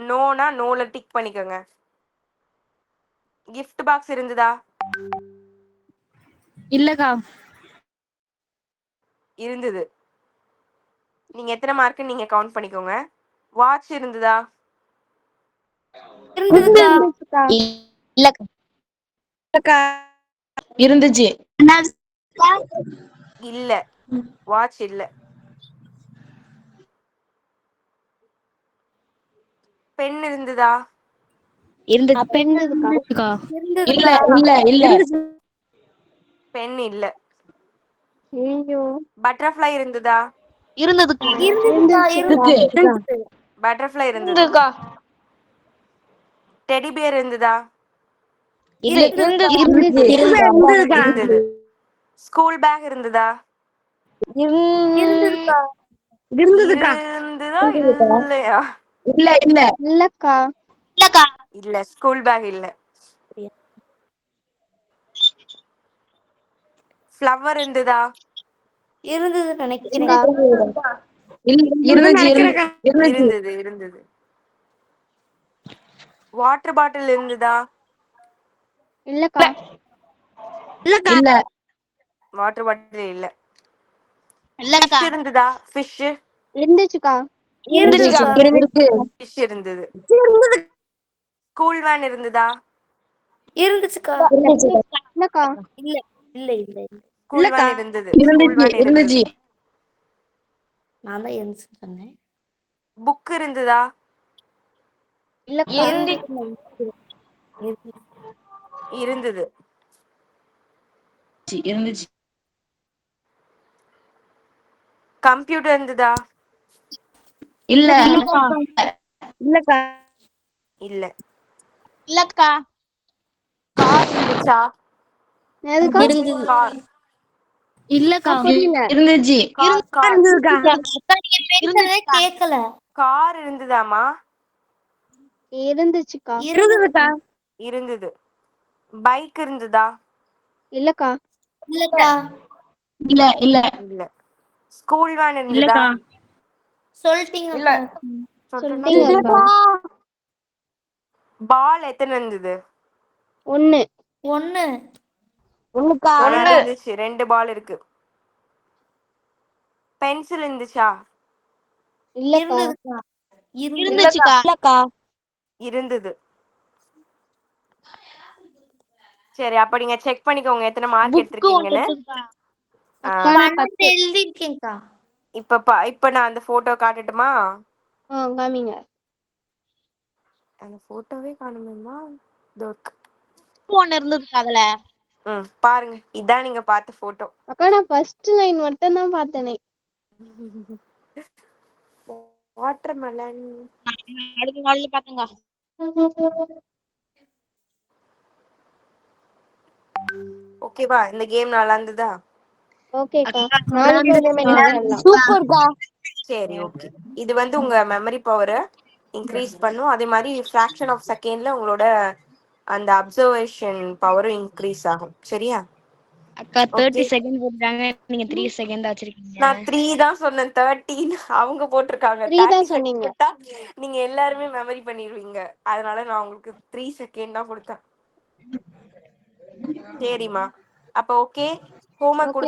நோனா நோல டிக் பண்ணிக்கோங்க. கிஃப்ட் பாக்ஸ் இருந்ததா? இல்லக்கா. இருந்தது. நீங்க எத்தனை மார்க் நீங்க கவுண்ட் பண்ணிக்கோங்க. வாட்ச் இருந்ததா? இருந்ததுக்கா. இருந்துச்சுக்கா. இல்லக்கா. இருந்துச்சு. இல்ல, வாட்ச் இல்ல. பென் இருந்ததா? இருந்துச்சுக்கா. இல்ல இல்ல இல்ல பென் இல்ல. ஐயோ. பட்டர்ஃப்ளை இருந்ததா? இருந்ததுக்கா. இருக்கு. பட்டர்ஃப்ளை இருந்தது. டெடி பியர் இருந்ததா? இருந்தது. ஸ்கூல் பேக் இருந்ததா? இருந்ததுக்கா. இருந்ததா இல்லையா? இல்ல இல்ல இல்லக்கா. இல்ல, ஸ்கூல் பேக் இல்ல. ஃப்ளவர் இருந்ததா? இருந்தது நினைக்கிறேன். இருந்துச்சு இருந்துச்சு. இருந்தது. வாட்டர் பாட்டில் இருந்ததா? இல்லக்கா. இல்ல வாட்டர் பாட்டில் இல்ல. ஃபிஷ் இருந்ததா? ஃபிஷ் இருந்துச்சுக்கா. இருந்ததுக்கா. இருக்கு. ஃபிஷ் இருந்தது. ஸ்கூல் வேன் இருந்ததா? இருந்துச்சுக்கா. இல்லக்கா. இல்ல இல்ல இல்ல இல்ல. ஸ்கூல் வேன் இருந்தது. ஸ்கூல் வேன் இருந்தது. இருந்துச்சு. நான் தான் இருந்துச்சுன்னு சொன்னேன். புக் இருந்ததா? இல்லக்கா. இருந்தது. இருந்துச்சு. கம்ப்யூட்டர் இருந்ததா? இல்ல இல்லக்கா. இல்ல. இல்லக்கா. கார் இருந்துச்சா? எதுக்கா? கார். இல்லக்கா. புரியல. இருந்துச்சு. இருந்ததே கேட்கல. கார் இருந்ததாமா? இருந்துச்சுக்கா. இருந்தது. பைக் இருந்ததா? இல்லக்கா. இல்லக்கா. இல்ல இல்ல இல்ல. ஸ்கூல் வேன் இருந்ததா? இல்லக்கா. சொல்லிட்டீங்கக்கா. சொல்லிட்டீங்கக்கா. பால் எத்தனை இருந்தது? 1. ஒண்ணு. இருந்துச்சு. 2 பால் இருக்கு. பென்சில் இருந்துச்சா? இல்லக்கா. இருந்ததுக்கா. இல்லக்கா. இருந்தது. சரி, அப்ப நீங்க செக் பண்ணிக்கோங்க எத்தனை மார்க் எடுத்திருக்கீங்கன்னு. அக்கா நான் 12 எழுதிருக்கேன்க்கா. இப்ப நான் அந்த போட்டோ காட்டட்டுமா? காமிங்க. அந்த போட்டோவே காணுமேமா. இருந்ததுக்கா அதுல. பாருங்க, இதான் நீங்க பார்த்த போட்டோ. அக்கா நான் ஃபர்ஸ்ட் லைன் மட்டும் தான் பார்த்தனே. வாட்டர்மெலன். அடுத்த நாள்ல பாத்தங்க. ஓகேவா? இந்த கேம் நல்லா இருந்ததா? ஓகேக்கா. நாளைக்கு இனிமே விளையாடலாம். சூப்பர்க்கா. சரி, ஓகே. இது வந்து உங்க மெமரி பவரை இன்க்ரீஸ் பண்ணும். அதே மாதிரி ஃபிராக்ஷன் ஆஃப் செகண்ட்ல உங்களோட அந்த அப்சர்வேஷன் பவரும் இன்க்ரீஸ் ஆகும். சரியா? அக்கா 30 செகண்ட் போட்டாங்க, நீங்க 3 செகண்ட் வச்சிருக்கீங்க. நான் 3 தான் சொன்னேன், 13 அவங்க போட்டிருக்காங்க. 3 30 தான் செகண்ட் சொன்னீங்க. போட்டா நீங்க எல்லாருமே மெமரி பண்ணிடுவீங்க. அதனால நான் உங்களுக்கு 3 செகண்ட் தான் கொடுத்தேன். சரிம்மா, அப்ப ஓகே. ஹோம்ஒர்க்